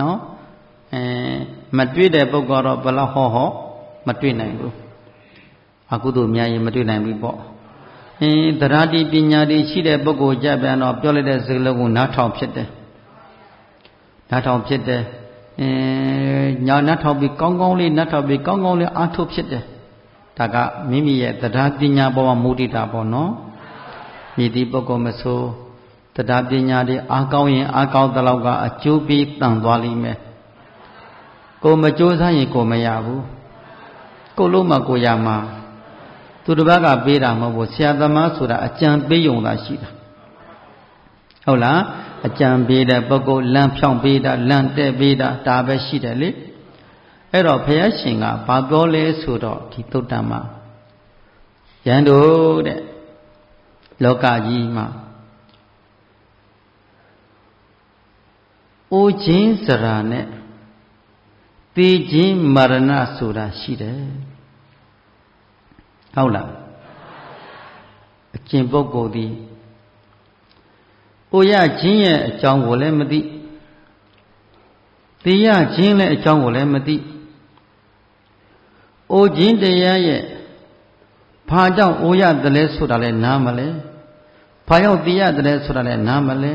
နော်မတွေ့တဲ့ပုဂ္ဂိုလ်ကတော့ဘယ်လောက်ဟောမတွေ့နိုင်ဘူးအကုသိုလ်များရင်မတွေ့နိုင်ဘူးပေါ့သရတိပညာတွေရှိတဲ့ပုဂ္ဂိုလ်ကြပြန်တော့ပြောလိုက်တဲ့စကားလုံးကိုနားထောင်ဖြစ်တယ်နားထောင်ဖြစ်တယ်ညာနားထောင်ပြီးကောင်းကောင်းလေးနားထောင်ပြီးကောင်းကောင်းလေးအားထုတ်ဖြစ်တယ်ဒါကမိမိရဲ့တရားပညာပေါ်မှာမူတည်တာပေါ့နော်မြည်သည့်ပုဂ္ဂိုလ်မဆိုတရားပညာတွေအားကောင်းရင်အားကောင်းသလောက်ကအကျိုးပေးတန်သွားလိမ့်မယ်ကိုမကြိုးစားရင်ကိုမရဘူးကိုလို့မှကိုရမှာသူတစ်ပါးကပေးတာမဟုတ်ဘူးဆရာသမားဆိုတာအကြံပေးယုံတာရှိတာဟ ဟုတ်လားအကြံပေးတဲ့ပုဂ္ဂိုလ်လမ်းဖြောင်းပေးတာလမ်းတဲ့ပေးတာဒါပဲရှိတယ်လေအဲ့တော့ဘုရားရှင်ကဘာပြောလဲဆိုတော့ဒီသုတ္တမယန္တုတဲ့လောကကြီးမှာအိုခြင်းစရာနဲ့သိခြင်းမရဏဆိုတာရှိတယ်ဟုတ်လားအကျင့်ပုဂ္ဂိုလ်ဒီအိုရခြင်းရဲ့အကြောင်းကိုလည်းမသိသိရခြင်းလည်းအကြောင်းကိုလည်းမသိအိုခြင်းတရားရဲ့ဘာကြောင့်အိုရတယ်လဲဆိုတာလည်းနားမလဲဘာကြောင့်သိရတယ်လဲဆိုတာလည်းနားမလဲ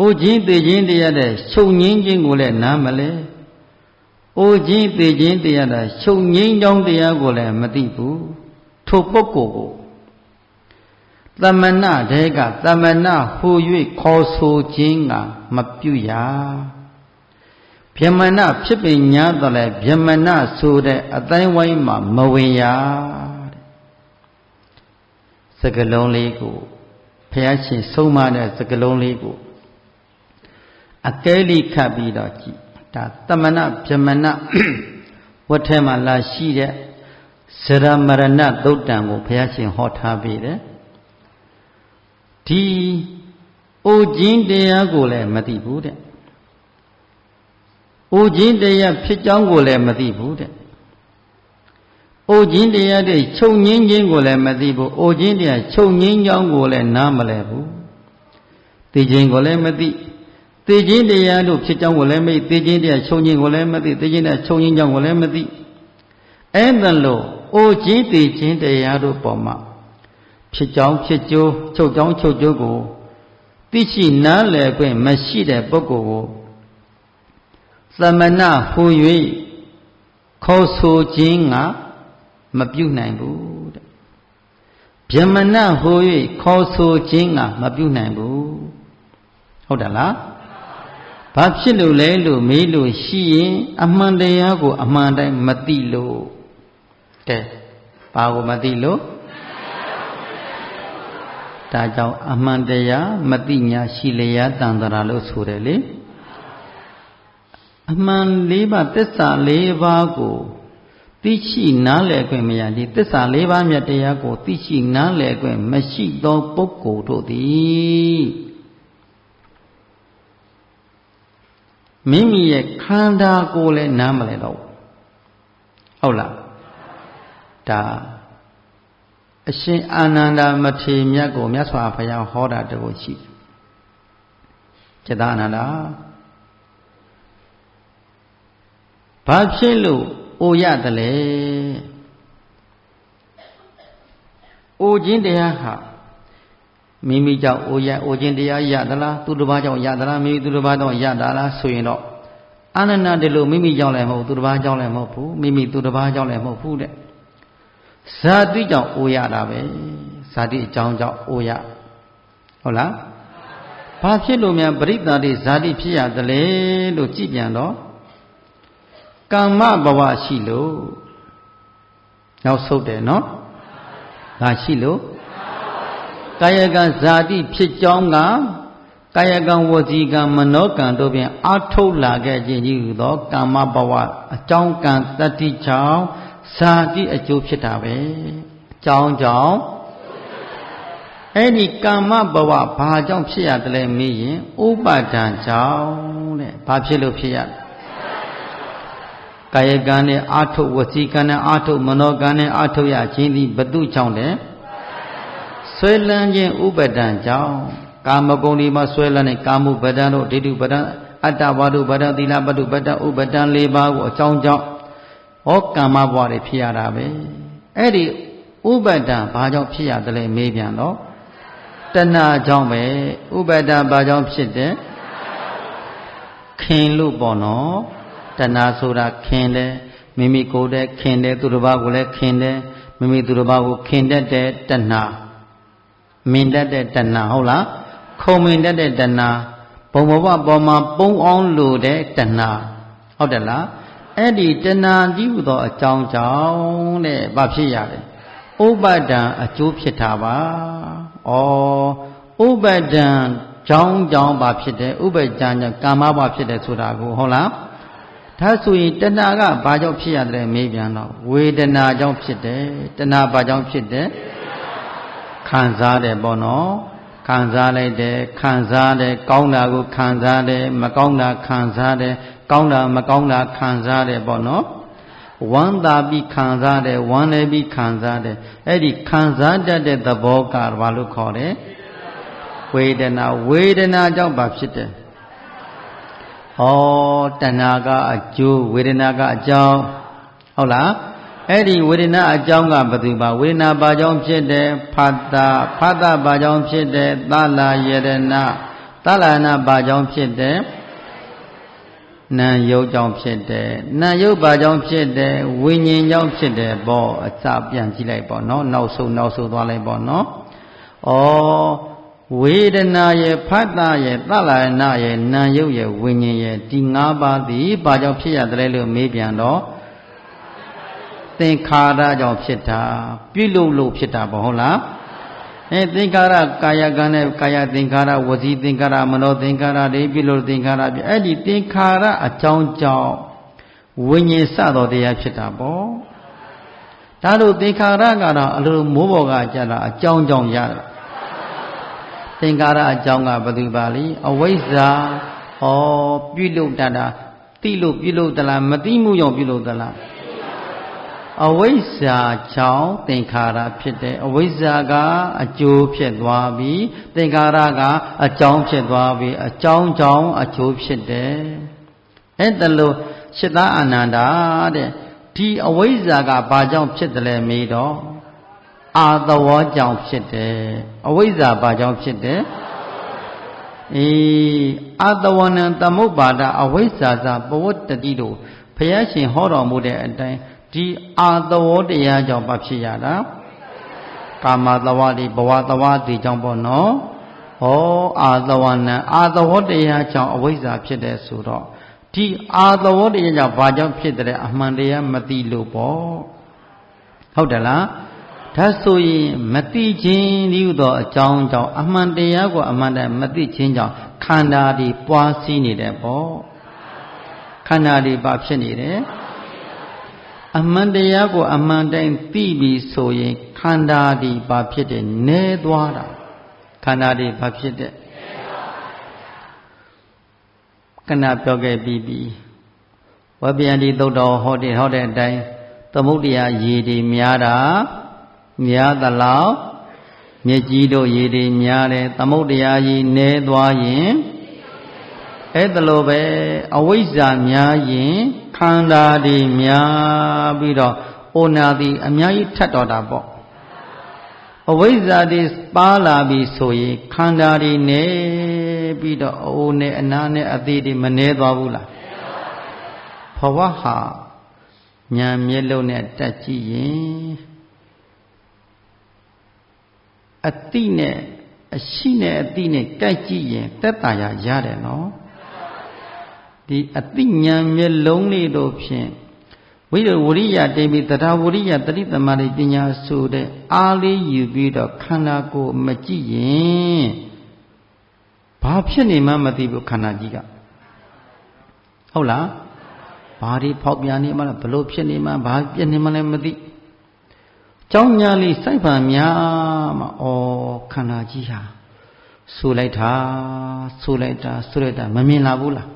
အိုခြင်းသိခြင်းတရားတဲ့ချုပ်ငင်းခြင်းကိုလည်းနားမလဲအိုခြင်းသိခြင်းတရားတဲ့ချုပ်ငင်းကြောင်းတရားကိုလည်းမသိဘူးထိုပုဂ္ဂိုလ်ကိုသမဏတေကသမဏဟူ၍ခေါ်ဆိုခြင်းကမပြုရဗြဟ္မဏဖြစ်ပင်ညာတော့လဲဗြဟ္မဏဆိုတဲ့အတိုင်းဝိုင်းမှာမဝင်ရတဲ့စကလုံးလေးကိုဘုရားရှင်ဆုံးမတဲ့စကလုံးလေးကိုအကဲလိခတ်ပြီးတော့ကြည့်ဒါသမဏဗြဟ္မဏဝတ်ထဲမှာလာရှိတဲ့ဇရမရဏသုတ်တံကိုဘုရားရှင်ဟောထားပေးတယ်ဒီအိုခြင်းတရားကိုလည်းမသိဘူးတဲ့အိုခြင်းတရားဖြစ်ကြောင်းကိုလည်းမသိဘူးတဲ့အိုခြင်းတရားတဲ့ချုပ်ငင်းခြင်းကိုလည်းမသိဘူးအိုခြင်းတရားချုပ်ငင်းကြောင်းကိုလည်းနားမလဲဘူးသိခြင်းကိုလည်းမသိသိခြင်းတရားတို့ဖြစ်ကြောင်းကိုလည်းမသိသိခြင်းတရားချုပ်ခြင်းကိုလည်းမသိသိခြင်းတရားချုပ်ခြင်းကြောင်းကိုလည်းမသိအဲ့ဒါလို့အိုခြင်းသိခြင်းတရားတို့ပေါ်မှာဖြစ်ကြောင်းဖြစ်ကျိုးချုပ်ကြောင်းချုပ်ကျိုးကိုသိရှိနားလည်ခွင့်မရှိတဲ့ပုဂ္ဂိုလ်ကိုသမဏဟူ၍ခေါ်ဆိုခြင်းကမပြုနိုင်ဘူးတဲ့ဗြဟ္မဏဟူ၍ခေါ်ဆိုခြင်းကမပြုနိုင်ဘူးဟုတ်တယ်လားဘာဖြစ်လို့လဲလို့မေးလို့ရှိရင်အမှန်တရားကိုအမှန်တိုင်းမသိလို့တဲ့ဘာကိုမသိလို့ဒါကြောင့်အမှန်တရားမသိညာရှိလျာတန်တရာလို့ဆိုတယ်လေအမှန်၄ပါးသစ္စာ၄ပါးကိုသိရှိနားလည်ခွင့်မရဒီသစ္စာ၄ပါးမြတ်တရားကိုသိရှိနားလည်ခွင့်မရှိသောပုဂ္ဂိုလ်တို့သည်မိမိရဲ့ခန္ဓာကိုယ်လည်းနားမလည်တော့ဟုတ်လားဒါအရှင်အာနန္ဒမထေရမြတ်ကိုမြတ်စွာဘုရားဟောတာတခုရှိကျက်အာနန္ဒဘာဖြစ်လို့အိုရတယ်လဲအိုခြင်းတရားဟာမိမိကြောင့်အိုခြင်းတရားရသလားသူတစ်ပါးကြောင့်ရသလားမိမိသူတစ်ပါးကြောင့်ရတာလားဆိုရင်တော့အာနန္ဒတလို့မိမိကြောင့်လည်းမဟုတ်သူတစ်ပါးကြောင့်လည်းမဟုတ်ဘူးမိမိသူတစ်ပါးကြောင့်လည်းမဟုတ်ဘူးတဲ့ဇာတိကြောင့်အိုရတာပဲဇာတိအကြောင်းကြောင့်အိုရဟုတ်လားဘာဖြစ်လို့များပရိသတ်တွေဇာတိဖြစ်ရသလဲလို့ကြည့်ပြန်တော့ကာမဘဝရှိလို့နောက်ဆုတ်တယ်နော်ဒါရှိလို့ကာယကံဇာတိဖြစ်ကြောင်းကကာယကံဝစီကံမနောကံတို့ဖြင့်အာထုတ်လာခဲ့ခြင်းကြီးဟူသောကာမဘဝအကြောင်းကံတတ္တိကြောင့်ဇာတိအကျိုးဖြစ်တာပဲအကြောင်းကြောင့်အဲ့ဒီကာမဘဝဘာကြောင့်ဖြစ်ရတယ်လဲမေးရင်ဥပါဒံကြောင့်တဲ့ဘာဖြစ်လို့ဖြစ်ရကာယကံနဲ့အာထုတ်ဝစီကံနဲ့အာထုတ်မနောကံနဲ့အာထုတ်ရခြင်းသည်ဘသူကြောင့်လဲဆွဲလန်းခြင်းဥပါဒံကြောင့်ကာမဂုဏ်ဒီမှာဆွဲလန်းတဲ့ကာမှုပဒံတို့ဒိဋ္ဌိပဒံအတ္တဝါဒုပဒံသီလပတုပဒံဥပဒံ၄ပါးကိုအကြောင်းကြောင့်ဟောကာမဘဝတွေဖြစ်ရတာပဲအဲ့ဒီဥပါဒံဘာကြောင့်ဖြစ်ရတယ်လဲမေးပြန်တော့တဏှာကြောင့်ပဲဥပါဒံဘာကြောင့်ဖြစ်တယ်ခင်လို့ပေါ့နော်တဏှာဆိုတာခင်တယ်မိမိကိုယ်တည်းခင်တယ်သူတစ်ပါးကိုလည်းခင်တယ်မိမိသူတစ်ပါးကိုခင်တတ်တဲ့တဏှာမင်တတ်တဲ့တဏှာဟုတ်လားခုံမင်တတ်တဲ့တဏှာဘုံဘဝပေါ်မှာပုံအောင်လို့တဲ့တဏှာဟုတ်တယ်လားအဲ့ဒီတဏှာကြီးဟူသောအကြောင်းကြောင့်တဲ့ဘာဖြစ်ရတယ်ဥပါဒံအကျိုးဖြစ်တာပါဩ ဥပဒံကြောင်းပါဖြစ်တယ်ဥပဒံကြောင့်ကာမဘဝဖြစ်တယ်ဆိုတာကိုဟုတ်လားဒါဆိုရင်တဏှာကဘာကြောင့်ဖြစ်ရတယ်မေးပြန်တော့ဝေဒနာကြောင့်ဖြစ်တယ်တဏှာဘာကြောင့်ဖြစ်တယ်ခံစားတယ်ပေါ့နော်ခံစားလိုက်တယ်ခံစားတယ်ကောင်းတာကိုခံစားတယ်မကောင်းတာခံစားတယ်ကောင်းတာမကောင်းတာခံစားတယ်ပေါ့နော်ဝမ်းသာပြီးခံစားတယ်ဝမ်းလည်းပြီးခံစားတယ်အဲ့ဒီခံစားတတ်တဲ့သဘောကဘာလို့ခေါ်လဲဝေဒနာကြောင့်ဘာဖြစ်တယ်ဩတဏှာကအကျိုးဝေဒနာကအကြောင်းဟုတ်လားအဲ့ဒီဝေဒနာအကြောင်းကဘယ်သူပါဝေဒနာဘာကြောင့်ဖြစ်တယ်ဖတ်တာဘာကြောင့်ဖြစ်တယ်သလာယရဏသလာနာဘာကြောင့်ဖြစ်တယ်နာယုတ်ကြောင့်ဖြစ်တယ်နာယုတ်ဘာကြောင့်ဖြစ်တယ်ဝိညာဉ်ကြောင့်ဖြစ်တယ်ပေါ့အစပြန်ကြည့်လိုက်ပေါ့နော်နောက်ဆုံးသွားလိုက်ပေါ့နော်ဩဝေဒနာရဲ့ဖတ်တာရဲ့သလာနာရဲ့နာယုတ်ရဲ့ဝိညာဉ်ရဲ့ဒီ၅ပါးသည်ဘာကြောင့်ဖြစ်ရတယ်လို့မေးပြန်တော့သင်္ခါရကြောင့်ဖြစ်တာပြုလို့ဖြစ်တာပေါ့ဟုတ်လားသင်္ခါရကာယကံနဲ့ကာယသင်္ခါရဝစီသင်္ခါရမနောသင်္ခါရတွေပြုလို့သင်္ခါရပြအဲ့ဒီသင်္ခါရအကြောင်းကြောင့်ဝိညာဉ်စသောတရားဖြစ်တာပေါ့ဒါလို့သင်္ခါရကတော့အလိုမိုးပေါ်ကကြတာအကြောင်းကြောင့်ရတာသင်္ခါရအကြောင်းကဘယ်သူပါလိအဝိဇ္ဇာပြုလို့တတ်တာသိလို့ပြုလို့တလားမသိမှုကြောင့်ပြုလို့တလားအဝိဇ္ဇာကြောင့်သင်္ခါရဖြစ်တယ်အဝိဇ္ဇာကအကျိုးဖြစ်သွားပြီသင်္ခါရကအကြောင်းဖြစ်သွားပြီအကြောင်းကြောင့်အကျိုးဖြစ်တယ်အဲ့ဒါလို့ရှစ်သားအာနန္ဒာတဲ့ဒီအဝိဇ္ဇာကဘာကြောင့်ဖြစ်တယ်လဲမေးတော့အာသဝေါကြောင့်ဖြစ်တယ်အဝိဇ္ဇာဘာကြောင့်ဖြစ်တယ်အာသဝနံသမုပ္ပါဒအဝိဇ္ဇာသပဝတ္တိတို့ဘုရားရှင်ဟောတော်မူတဲ့အတိုင်းဒီအာသဝေါတရားကြောင့်ဘာဖြစ်ရတာကာမသဝတိဘဝသဝတိကြောင့်ပေါ့နော်အာသဝနံအာသဝေါတရားကြောင့်အဝိဇ္ဇာဖြစ်တယ်ဆိုတော့ဒီအာသဝေါတရားကြောင့်ဘာကြောင့်ဖြစ်တယ်အမှန်တရားမသိလို့ပေါ့ဟုတ်တယ်လားဒါဆိုရင်မသိခြင်းဒီဥသောအကြောင်းကြောင့်အမှန်တရားကိုအမှန်တည်းမသိခြင်းကြောင့်ခန္ဓာဒီပွားစည်းနေတယ်ပေါ့ခန္ဓာဒီဘာဖြစ်နေတယ်အမှန်တရားကိုအမှန်တိုင်းသိပြီဆိုရင်ခန္ဓာဒီဘာဖြစ်တယ်နဲသွားတာခန္ဓာဒီဘာဖြစ်တယ်ခဏပြောခဲ့ပြီးဝပယံဒီသုတ်တော်ဟောတဲ့အတိုင်းသမုဒ္ဒရာရေဒီများတာများသလောက်မြေကြီးတို့ရေတွေများတယ်သမုဒ္ဒရာကြီးနဲသွားရင်အဲ့ဒါလိုပဲအဝိဇ္ဇာများရင်ခန္ဓာတွေများပြီးတော့ဩနာတိအများကြီးထပ်တော်တာပေါ့အဝိဇ္ဇာတွေပါလာပြီဆိုရင်ခန္ဓာတွေနဲပြီးတော့အိုနဲ့အနာနဲ့အသေးတွေမနဲသွားဘူးလားဘဝဟာညာမျက်လုံးနဲ့တက်ကြည့်ရင်အတိနဲ့အရှိနဲ့အတိနဲ့ကြိုက်ကြည့်ရင်သက်သာရရတယ်နော်ဒီအတိညာမျက်လုံးလေးတို့ဖြင့်ဝိရိယတိပိသဒ္ဓဝရိယတတိသမารိပညာဆိုတဲ့အားလေးယူပြီးတော့ခန္ဓာကိုယ်မကြည့်ရင်ဘာဖြစ်နေမှမသိဘူးခန္ဓာကြီးကဟုတ်လားဘာတွေဖောက်ပြန်နေမှလဲဘလို့ဖြစ်နေမှဘာပြည့်နေမှလည်းမသိကြောင်းညာလေးစိုက်ပါများမှာခန္ဓာကြီးဟာဆူလိုက်တာမမြင်လာဘူးလား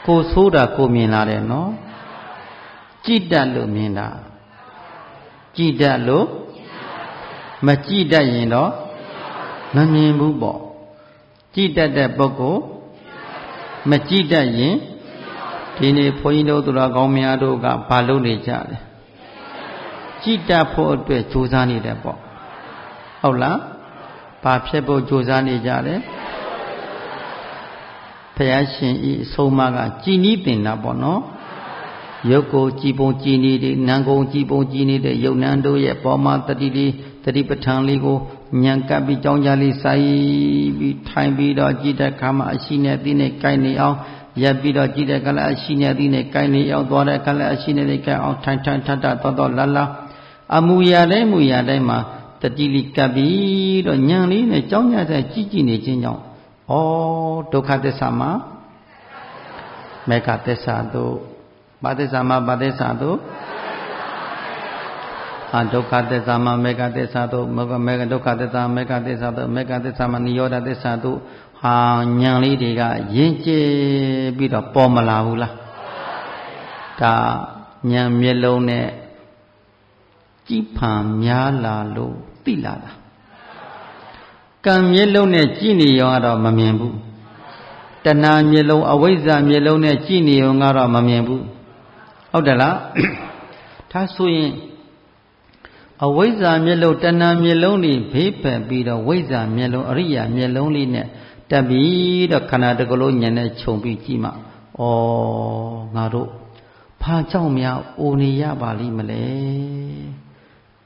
ကိုဆိုးတာကိုမြင်လာတယ်နော်ကြည်တတ်လို့မြင်တာကြည်တတ်လို့မကြည်တတ်ရင်တော့မမြင်ဘူးပေါ့ကြည်တတ်တဲ့ပုဂ္ဂိုလ်မကြည်တတ်ရင်ဒီနေ့ဘုန်းကြီးတို့သူတော်ကောင်းများတို့ကဘာလုပ်နေကြလဲကြည်တတ်ဖို့အတွက်ကြိုးစားနေတယ်ပေါ့ဟုတ်လားဘာဖြစ်ဖို့ကြိုးစားနေကြလဲဘုရားရှင်ဤအဆုံးအမကကြည်နီးတင်တာပေါ့နော်ရုပ်ကိုကြည်ပုံကြည်နေတဲ့နာမ်ကိုကြည်ပုံကြည်နေတဲ့ယုတ်နံတို့ရဲ့ပေါ်မှာတတိပဋ္ဌာန်လေးကိုဉာဏ်ကပ်ပြီးကြောင်းကြလေးစိုက်ပြီးထိုင်ပြီးတော့ကြည်တဲ့ခါမှာအရှိနဲ့သိနဲ့ကိုက်နေအောင်ရပ်ပြီးတော့ကြည်တဲ့ခါလည်းအရှိနဲ့သိနဲ့ကိုက်နေအောင်သွားတဲ့ခါလည်းအရှိနဲ့သိကိုက်အောင်ထိုင်ထသွားလာအမူအရာတိုင်းမှာ တတိလိကပ်ပြီးတော့ဉာဏ်လေးနဲ့ကြောင်းကြတဲ့ကြည်ကြည်နေခြင်းကြောင့်ဩဒုက္ခသစ္စာမှာမေဃသစ္စာတို့ဘာသစ္စာမှာဘာသစ္စာတို့ဒုက္ခသစ္စာမှာမေဃသစ္စာတို့မေဃဒုက္ခသစ္စာမေဃသစ္စာတို့မေဃသစ္စာမှာနိရောဓသစ္စာတို့ဟာဉာဏ်လေးတွေကယဉ်ကျေးပြီးတော့ပေါ်မလာဘူးလားဒါဉာဏ်မျက်လုံးနဲ့ကြည်ဖန်များလာလို့သိလာတာကံမျက်လုံးနဲ့ကြည်နေရောကတော့မမြင်ဘူးတဏှာမျက်လုံးအဝိဇ္ဇာမျက်လုံးနဲ့ကြည်နေရောကတော့မမြင်ဘူးဟုတ်တယ်လားဒါဆိုရင်အဝိဇ္ဇာမျက်လုံးတဏှာမျက်လုံးတွေဘေးဖယ်ပြီးတော့ဝိဇ္ဇာမျက်လုံးအရိယာမျက်လုံးလေးနဲ့တက်ပြီးတော့ခန္ဓာတစ်ခုလုံးဉာဏ်နဲ့ခြုံပြီးကြည့်မှဩငါတို့ဘာကြောင့်များအိုနေရပါလိမ့်မလဲ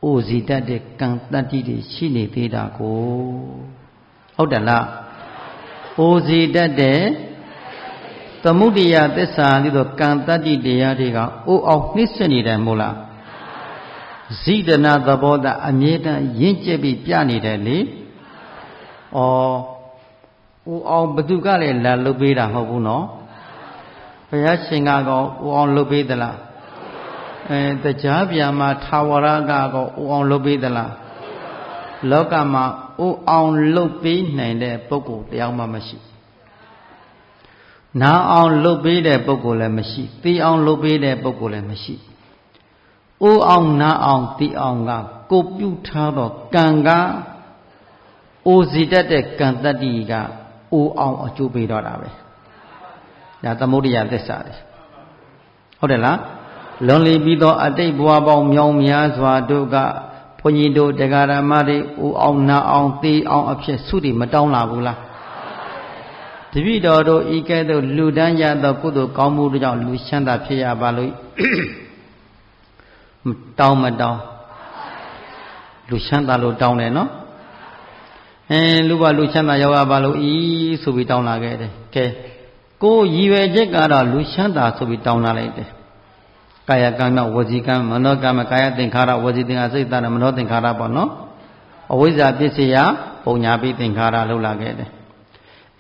အိုစီတတ်တဲ့ကံတတ္တိတွေရှိနေသေးတာကိုဟုတ်တယ်လားအိုစီတတ်တဲ့သမုဒိယသစ္စာလေးတော့ကံတတ္တိတရားတွေကအိုအောင်နှိမ့်ဆက်နေတယ်မို့လားဇိဒနာသဘောတအမြဲတမ်းရင့်ကျက်ပြီးပြနေတယ်လေဩအိုအောင်ဘသူကလည်းလာလုပ်ပေးတာမဟုတ်ဘူးနော်ဘုရားရှင်ကတော့အိုအောင်လုပ်ပေးသလားတရားပြန်မှာထာဝရကတော့အိုအောင်လုပ်ပေးသလားလောကမှာအိုအောင်လုပ်ပေးနိုင်တဲ့ပုဂ္ဂိုလ်တယောက်မှမရှိနားအောင်လုပ်ပေးတဲ့ပုဂ္ဂိုလ်လည်းမရှိသိအောင်လုပ်ပေးတဲ့ပုဂ္ဂိုလ်လည်းမရှိအိုအောင်နားအောင်သိအောင်ကကိုပြုထားတော့ကံကအိုစီတတ်တဲ့ကံတတ္တိကအိုအောင်အကျိုးပေးတော့တာပဲဒါသမုဒိယသစ္စာတွေဟုတ်တယ်လားလွန်လီပြီးတော့အတိတ်ဘဝပေါင်းမြောင်များစွာတို့ကဘုန်းကြီးတို့တရားဓမ္မတွေအိုအောင်နာအောင်သိအောင်အဖြစ်ဆုတွေမတောင်းလာဘူးလားတပည့်တော်တို့ဤကဲ့သို့လူတန်းရသောကုသိုလ်ကောင်းမှုတို့ကြောင့်လူချမ်းသာဖြစ်ရပါလို့တောင်းမတောင်းလူချမ်းသာလို့တောင်းတယ်နော်လူပါလူချမ်းသာရောက်ရပါလို့ဤဆိုပြီးတောင်းလာခဲ့တယ်ကဲကိုရည်ရွယ်ချက်ကတော့လူချမ်းသာဆိုပြီးတောင်းလာလိုက်တယ်ကာယကံနဲ့ဝစီကံမနောကံကာယသင်္ခါရဝစီသင်္ခါရစိတ်တနဲ့မနောသင်္ခါရပေါ့နော်အဝိဇ္ဇာပစ္စယပုံညာပိသင်္ခါရလောက်လာခဲ့တယ်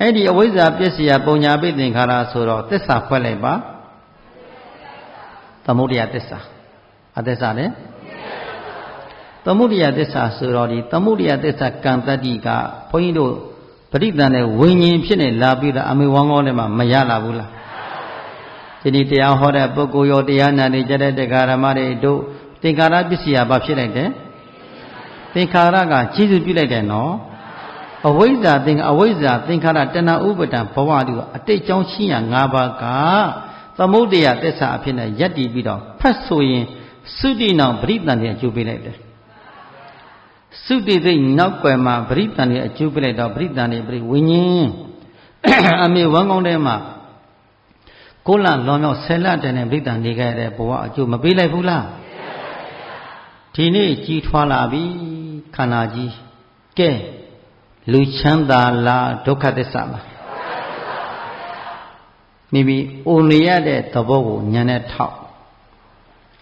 အဲ့ဒီအဝိဇ္ဇာပစ္စယပုံညာပိသင်္ခါရဆိုတော့သစ္စာဖွဲ့လိုက်ပါသမုဒိယသစ္စာအသစ္စာနဲ့သမုဒိယသစ္စာဆိုတော့ဒီသမုဒိယသစ္စာကံတတ္တိကဘုန်းကြီးတို့ပရိသန်နဲ့ဝိညာဉ်ဖြစ်နေလာပြီးတော့အမေဝမ်းကောင်းထဲမှာမရလာဘူးလားဒီနေ့တရားဟောတဲ့ပုဂ္ဂိုလ်ရောတရားနာနေကြတဲ့တရားဓမ္မတွေတို့သင်္ခါရပစ္စယဘာဖြစ်လိုက်တယ်သင်္ခါရကခြေစုပြုလိုက်တယ်နော်အဝိဇ္ဇာသင်္ခါရတဏှာဥပဒံဘဝတူအတိတ်ကြောင့်ရှိရ၅ပါးကသမုဒိယသစ္စာအဖြစ်နဲ့ယက်တည်ပြီးတော့ဖတ်ဆိုရင်သုတိနောင်ပရိသန်တွေအကျိုးပေးလိုက်တယ်သုတိသိနောက်ွယ်မှာပရိသန်တွေအကျိုးပေးလိုက်တော့ပရိသန်တွေပရိဝိညာဉ်အမေဝမ်းကောင်းထဲမှာကိုလလွန်မြောက်ဆယ်လတည်းနဲ့ပရိသန်နေခဲ့တဲ့ဘဝအကျိုးမပေးလိုက်ဘူးလားဒီနေ့ကြီးထွားလာပြီခန္ဓာကြီးကဲလူချမ်းသာလားဒုက္ခသစ္စာလားမိမိအိုနေရတဲ့သဘောကိုဉာဏ်နဲ့ထောက်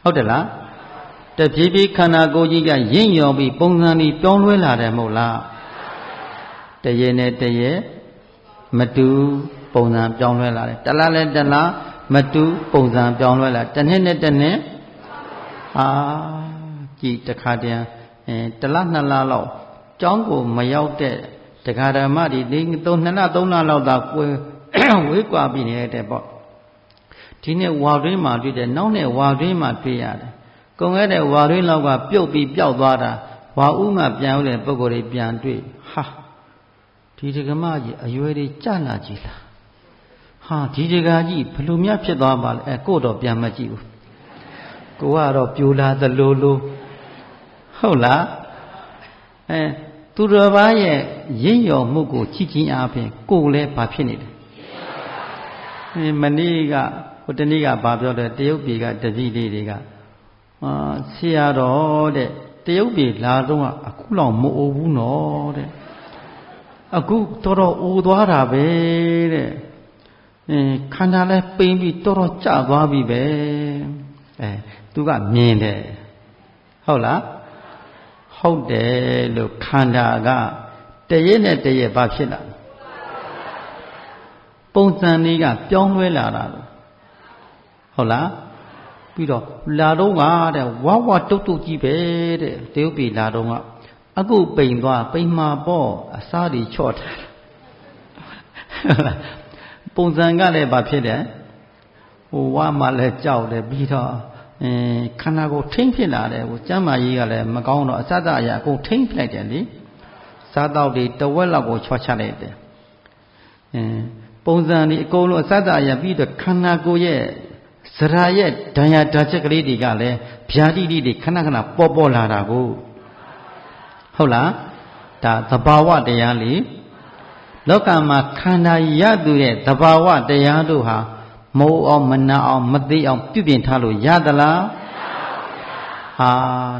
ဟုတ်တယ်လားတဖြည်းဖြည်းခန္ဓာကိုယ်ကြီးကရင့်ရော်ပြီးပုံစံကြီးပြောင်းလဲလာတယ်မဟုတ်လားတရေနဲ့တရေမတူပုံစံပြောင်းလဲလာတယ်တလားနဲ့တလားမတူပုံစံပြောင်းလဲလာတစ်နှစ်နဲ့တစ်နှစ်ကြည်တခါတည်းတလားနှစ်လားလောက်ကျောင်းကိုမရောက်တဲ့တရားဓမ္မတွေ2လ3လလောက်သာကိုယ်ဝေးကွာပြီးနေတဲ့ပေါ့ဒီနေ့ဝါတွင်းမှာတွေ့တယ်နောက်နေ့ဝါတွင်းမှာတွေ့ရတယ်ကုန်ခဲ့တဲ့ဝါတွင်းလောက်ကပြုတ်ပြီးပျောက်သွားတာဝါဥမှပြန်ရောက်တဲ့ပုဂ္ဂိုလ်တွေပြန်တွေ့ဟာဒီဒကမကြီးအရွယ်တွေကြလာကြည်လားဟာဒီဒကာကြီးဘလို့များဖြစ်သွားပါလဲကို့တော့ပြန်မကြည့်ဘူးကိုကတော့ပြိုလာသလိုလိုဟုတ်လားသူတော်ဘာရဲ့ရင့်ရော်မှုကိုချစ်ချင်းအားဖြင့်ကိုယ်လည်းဘာဖြစ်နေတယ်မနေ့ကဟိုတနေ့ကဘာပြောတယ်တရုတ်ပြည်ကတပည့်လေးတွေကဆရာတော်တဲ့တရုတ်ပြည်လာတော့အခုလောက်မအိုဘူးနော်တဲ့အခုတော်တော်အိုသွားတာပဲတဲ့ခန္ဓာလဲပိန်ပြီးတော်တော်ကျသွားပြီပဲသူကမြင်တယ်ဟုတ်လားဟ ဟုတ်တယ်လို့ခန္ဓာကတရက်နဲ့တရက်ဘာဖြစ်လာပုံစံလေးကပြောင်းလဲလာတာဟုတ်လားပြီးတော့လာတော့ကတဲ့ဝါဝတုတ်တုတ်ကြီးပဲတဲ့တရုတ်ပြည်လာတော့ကအခုပိန်သွားပိန်မှာပေါ့အစားတွေချော့ထားပုံစံကလည်းဘာဖြစ်တယ်ဟိုဝါမှလည်းကြောက်တယ်ပြီးတော့ခန္ဓာကိုယ်ထိမ့်ဖြစ်လာတယ်ဟိုကျမ်းမာရေးကလည်းမကောင်းတော့အစသအရာအကုန်ထိမ့်ပြလိုက်တယ်လေစားတော့တွေတဝက်လောက်ကိုချော့ချလိုက်တယ်ပုံစံဒီအကုန်လုံးအစသအရာပြီးတော့ခန္ဓာကိုယ်ရဲ့ဇရာရဲ့ဒဏ်ရာဓာတ်ချက်ကလေးတွေကလည်းဗျာတိတိတွေခဏခဏပေါ်လာတာကိုဟုတ်လားဒါသဘာဝတရားလေလောကမှာခန္ဓာရသူတဲ့သဘာဝတရားတို့ဟာမဟုတ်အောင်မနာအောင်မသိအောင်ပြုပြင်ထားလို့ရသလားဟာ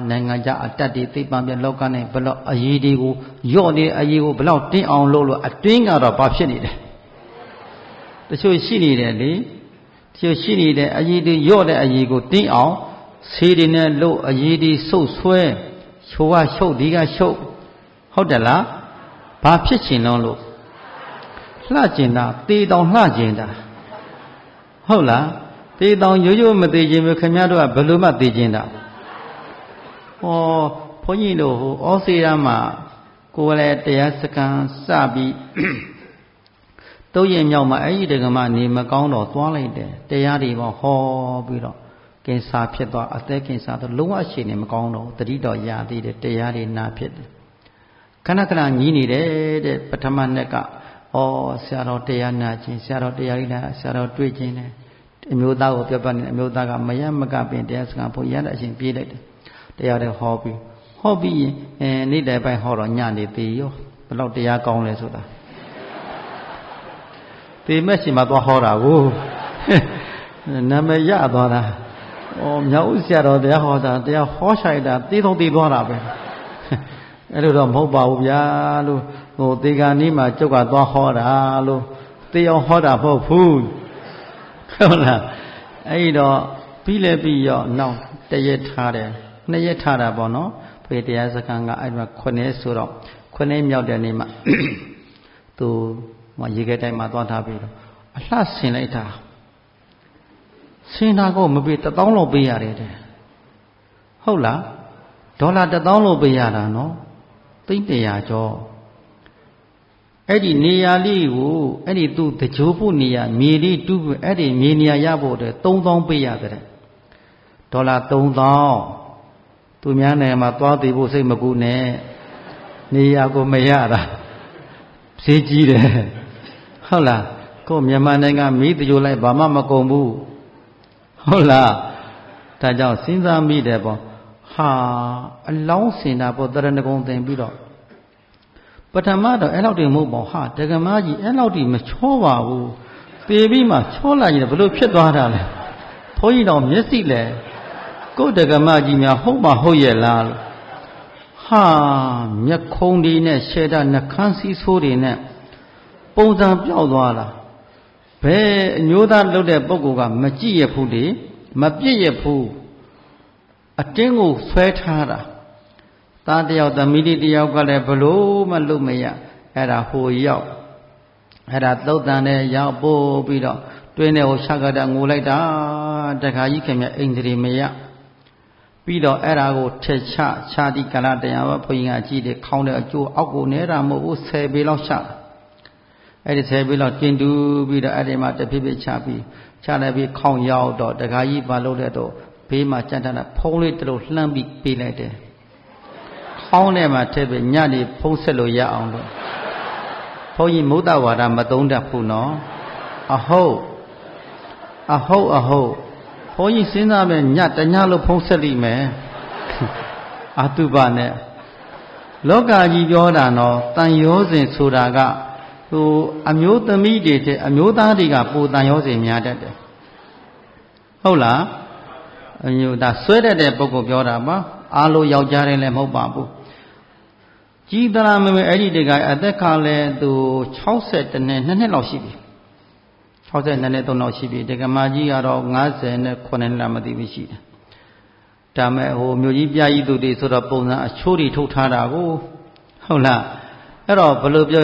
နိုင်ငံခြားအတ္တတွေသိပ္ပံပြလောကနဲ့ဘလောက်အရေးတွေကိုယော့နေအရေးကိုဘလောက်တင်းအောင်လုပ်လို့အတွင်းကတော့ဘာဖြစ်နေတယ်တချို့ရှိနေတယ်လေတချို့ရှိနေတယ်အရေးတွေယော့တဲ့အရေးကိုတင်းအောင်ဆေးတွေနဲ့လို့အရေးတွေဆုပ်ဆွဲချိုးကရှုပ်ဒီကရှုပ်ဟုတ်တယ်လားဘာဖြစ်ချင်လို့လှကျင်တာတေတောင်လှကျင်တာဟုတ်လားတေတောင်ရိုးရိုးမသေးခြင်းပဲခင်ဗျားတို့ကဘယ်လိုမှသိခြင်းတာဟောဘုန်းကြီးတို့ဟိုဩစေရမှာကိုယ်လည်းတရားစကံစပြီးတုံးရင်မြောက်မှာအဲ့ဒီတက္ကမနေမကောင်းတော့သွားလိုက်တယ်တရားတွေပေါ့ဟောပြီးတော့ကင်ဆာဖြစ်သွားအသက်ကင်ဆာတော့လုံးဝအခြေအနေမကောင်းတော့တတိတော်ရသေးတယ်တရားတွေနာဖြစ်တယ်ခဏခဏညီးနေတယ်တဲ့ပထမနှစ်ကဩဆရာတော်တရားနာခြင်းဆရာတော်တရားလေးနာဆရာတော်တွေ့ခြင်းနဲ့အမျိုးသားကိုပြောပြနေအမျိုးသားကမရမကပင်တရားစကားဘုရားတဲ့အရှင်ပြေးလိုက်တယ်တရားတွေဟောပြီးရင်နေ့တိုင်ပိုင်းဟောတော့ညနေသေးရောဘယ်တော့တရားကောင်းလဲဆိုတာသေမဲ့ရှင်မှာသွားဟောတာကိုနာမည်ရသွားတာမြောက်ဦးဆရာတော်တရားဟောတာတရားဟောချိုက်တာသေဆုံးသေသွားတာပဲအဲ့လိုတော့မဟုတ်ပါဘူးဗျာလို့ဟိုသေကာနီးမှာကျုပ်ကသွားဟောတာလို့သေအောင်ဟောတာမဟုတ်ဘူးဟုတ်လားအဲ့တော့ပြီးလဲပြီးရောနောက်တရက်ထားတယ်နှစ်ရက်ထားတာပေါ့နော်ဖေတရားစခန်းကအဲ့မှာ9ဆိုတော့9မြောက်တဲ့နေ့မှာသူရေခဲတိုင်းမှာသွားထားပြီးတော့အလှဆင်လိုက်တာဆင်တာကိုမပေး1000လောက်ပေးရတယ်တဲ့ဟုတ်လားဒေါ်လာ1000လောက်ပေးရတာနော်သိန်း100ကျော်အဲ့ဒီနေရာလေးကိုအဲ့ဒီသူတကြိုးဖို့နေရာမြေလေးတူးပြီးအဲ့ဒီမြေနေရာရဖို့တဲ့3000ပေးရတယ်ဒေါ်လာ3000သူများနယ်မှာသွားသေးဖို့စိတ်မကူနဲ့နေရာကိုမရတာဈေးကြီးတယ်ဟုတ်လားကိုမြန်မာနိုင်ငံမီးတကြိုးလိုက်ဘာမှမကုန်ဘူးဟုတ်လားဒါကြောင့်စဉ်းစားမိတယ်ပေါ့ဟာအလောင်းစင်တာပေါ့တရဏဂုံသင်ပြီးတော့ပထမတော့အဲ့လောက်တင်မဟုတ်ပါဟာတက္ကမကြီးအဲ့လောက်တိမချောပါဘူးပေပြီးမှချောလာရင်ဘယ်လိုဖြစ်သွားတာလဲဘုန်းကြီးတော်မျက်စိလဲကိုယ်တက္ကမကြီးများဟုတ်မဟုတ်ရဲ့လားလို့ဟာမျက်ခုံးတွေနဲ့ရှေတာနှခမ်းစည်းဆိုးတွေနဲ့ပုံစံပြောက်သွားတာဘယ်အမျိုးသားလုပ်တဲ့ပုဂ္ဂိုလ်ကမကြည့်ရဘူးလေမပြည့်ရဘူးအတင်းကိုဆွဲထားတာသားတယောက်သမီးလေးတယောက်ကလည်းဘလို့မှလုပ်မရအဲ့ဒါဟိုရောက်အဲ့ဒါသုတ်တန်နဲ့ရောက်ပို့ပြီးတော့တွင်းထဲကိုရှာကတာငိုလိုက်တာတခါကြီးခင်ဗျအိန္ဒြေမရပြီးတော့အဲ့ဒါကိုထက်ချတိကလတရားဘုန်းကြီးကကြည့်တယ်ခေါင်းတဲ့အကျိုးအောက်ကိုနေတာမဟုတ်ဘူး10ပေလောက်ရှာအဲ့ဒီ10ပေလောက်တင်တူပြီးတော့အဲ့ဒီမှာတဖြည်းဖြည်းချလိုက်ပြီးခေါင်းရောက်တော့တခါကြီးဘာလုပ်လဲတော့ဘေးမှာကြံ့ထားတာဖုံးလေးတလို့လှမ်းပြီးပေးလိုက်တယ်ခေါင်းထဲမှာထည့်ပြီးညနေဖုံးဆက်လို့ရအောင်လို့ဘုန်းကြီးမုဒ္ဒဝါဒမသုံးတတ်ဘူးနော်အဟုတ်ဘုန်းကြီးစဉ်းစားမယ်ညတညလို့ဖုံးဆက်လိမ့်မယ်အတုပနဲ့လောကကြီးပြောတာနော်တန်ရောစဉ်ဆိုတာကဟိုအမျိုးသမီးတွေတဲ့အမျိုးသားတွေကပိုတန်ရောစဉ်များတတ်တယ်ဟုတ်လားအမျိုးသားဆွဲတတ်တဲ့ပုဂ္ဂိုလ်ပြောတာပါအားလို့ယောက်ျားတွေလည်းမဟုတ်ပါဘူးကြီးသလားမမေအဲ့ဒီတကအသက်ခါလဲသူ62နှစ်2နှစ်လောက်ရှိပြီ62နှစ်3လောက်ရှိပြီတက္ကမကြီးကတော့59နှစ်လားမသိဘူးရှိတယ် ဒါမဲ့ဟိုမြို့ကြီးပြကြီးသူတွေဆိုတော့ပုံစံအချိုးတွေထုတ်ထားတာကိုဟုတ်လားအဲ့တော့ဘလို့ပြော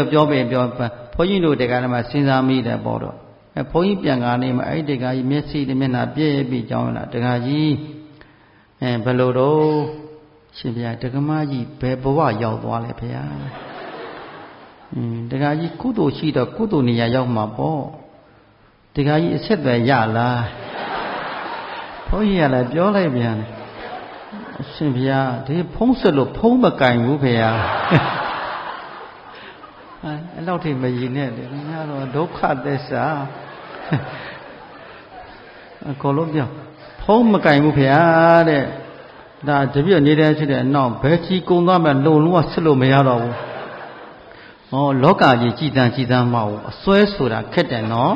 ဘုန်းကြီးတို့တရားဓမ္မစဉ်းစားမိတယ်ပေါ့တော့ဘုန်းကြီးပြန်ကားနေမှာအဲ့တရားကြီးမျက်စိနဲ့မျက်နှာပြည့်ပြီးကြောင်းလာတရားကြီးဘယ်လိုတော့ရှင်ဗျာဒကမကြီးဘယ်ဘဝရောက်သွားလဲဗျာတရားကြီးကုသိုလ်ရှိတော့ကုသိုလ်နေရာရောက်မှာပေါ့တရားကြီးအဆက်အသွယ်ရလားဘုန်းကြီးကလည်းပြောလိုက်ပြန်ရှင်ဗျာဒီဖုံးဆက်လို့ဖုံးမကင်ဘူးဗျာအဲ့လောက်ထိမရည်နဲ့လေငါတော့ဒုက္ခသစ္စာအကုန်လုံးပြောဖုံးမကင်ဘူးဗျာတဲ့ဒါတပြည့်နေတဲ့ဖြစ်တဲ့အနောက်ဘယ်ချီကုံသွားမှလုံလုံးဝဆက်လို့မရတော့ဘူးဟောလောကကြီးကြည်တန်းမဟုတ်အစွဲဆိုတာခက်တယ်နော်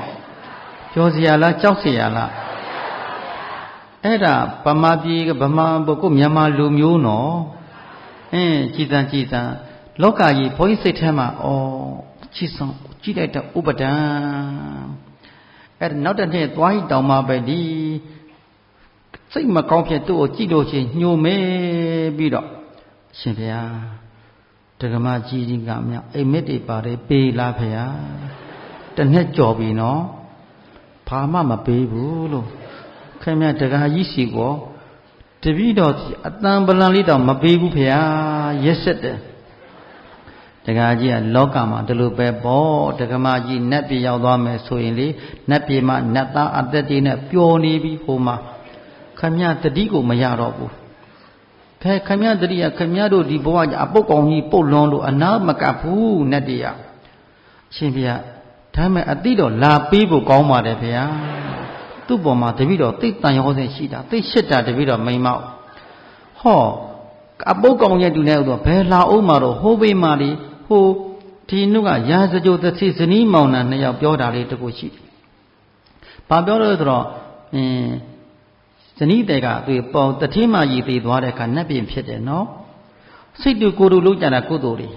ပြောစရာလားကြောက်စရာလားအဲ့ဒါဗမာပြည်ဗမာပုဂ္ဂိုလ်မြန်မာလူမျိုးနော်ကြည်တန်းလောကကြီးဘုန်းကြီးစိတ်ထဲမှာချစ်ဆောင်ကြည့်လိုက်တဲ့ဥပဒံအဲ့ဒါနောက်တစ်နေ့သွားဟိတောင်မှပဲဒီစိတ်မကောင်းဖြစ်သူ့ကိုကြည့်လို့ချင်းညှို့မဲပြီးတော့ရှင်ဗျာဒကမကြီးကမြအိမ်မက်တွေပါတယ်ပေးလားဖေဟာတစ်နှစ်ကြော်ပြီနော်ဘာမှမပေးဘူးလို့ခင်ဗျဒကာကြီးစီကောတပည့်တော်အတန်ပလန်လေးတောင်မပေးဘူးဖေဟာရက်ဆက်တယ်ဒကာကြီးကလောကမှာဒီလိုပဲပေါ့ဒကမကြီးနတ်ပြည်ရောက်သွားမယ်ဆိုရင်လေနတ်ပြည်မှာနတ်သားအသက်ကြီးနဲ့ပျော်နေပြီဟိုမှာခင်ဗျတတိကိုမရတော့ဘူးခင်ဗျတတိကခင်ဗျတို့ဒီဘဝအပုတ်ကောင်ကြီးပုတ်လွန်လို့အနာမကပ်ဘူးနတ်တွေကရှင်ဗျာဒါမဲ့အတိတော့လာပေးဖို့ကောင်းပါတယ်ဗျာသူ့ပေါ်မှာတပည့်တော်သိတန်ရောစင်ရှိတာသိရှစ်တာတပည့်တော်မိန်မောက်ဟောအပုတ်ကောင်ရဲ့တူနေတော့ဘယ်လာအောင်မှာတော့ဟိုးပေးမှလေဟိုဒီနုကရာဇကြိုသတိဇနီးမောင်နှံနှစ်ယောက်ပြောတာလေးတခုရှိတယ်။ဘာပြောလို့ဆိုတော့ဇနီးတဲ့ကသူပေါတတိမကြီးသေးသွားတဲ့အခါနတ်ပြည်ဖြစ်တယ်နော်။စိတ်တူကိုယ်တူလုံးကြတာကုသိုလ်တွေ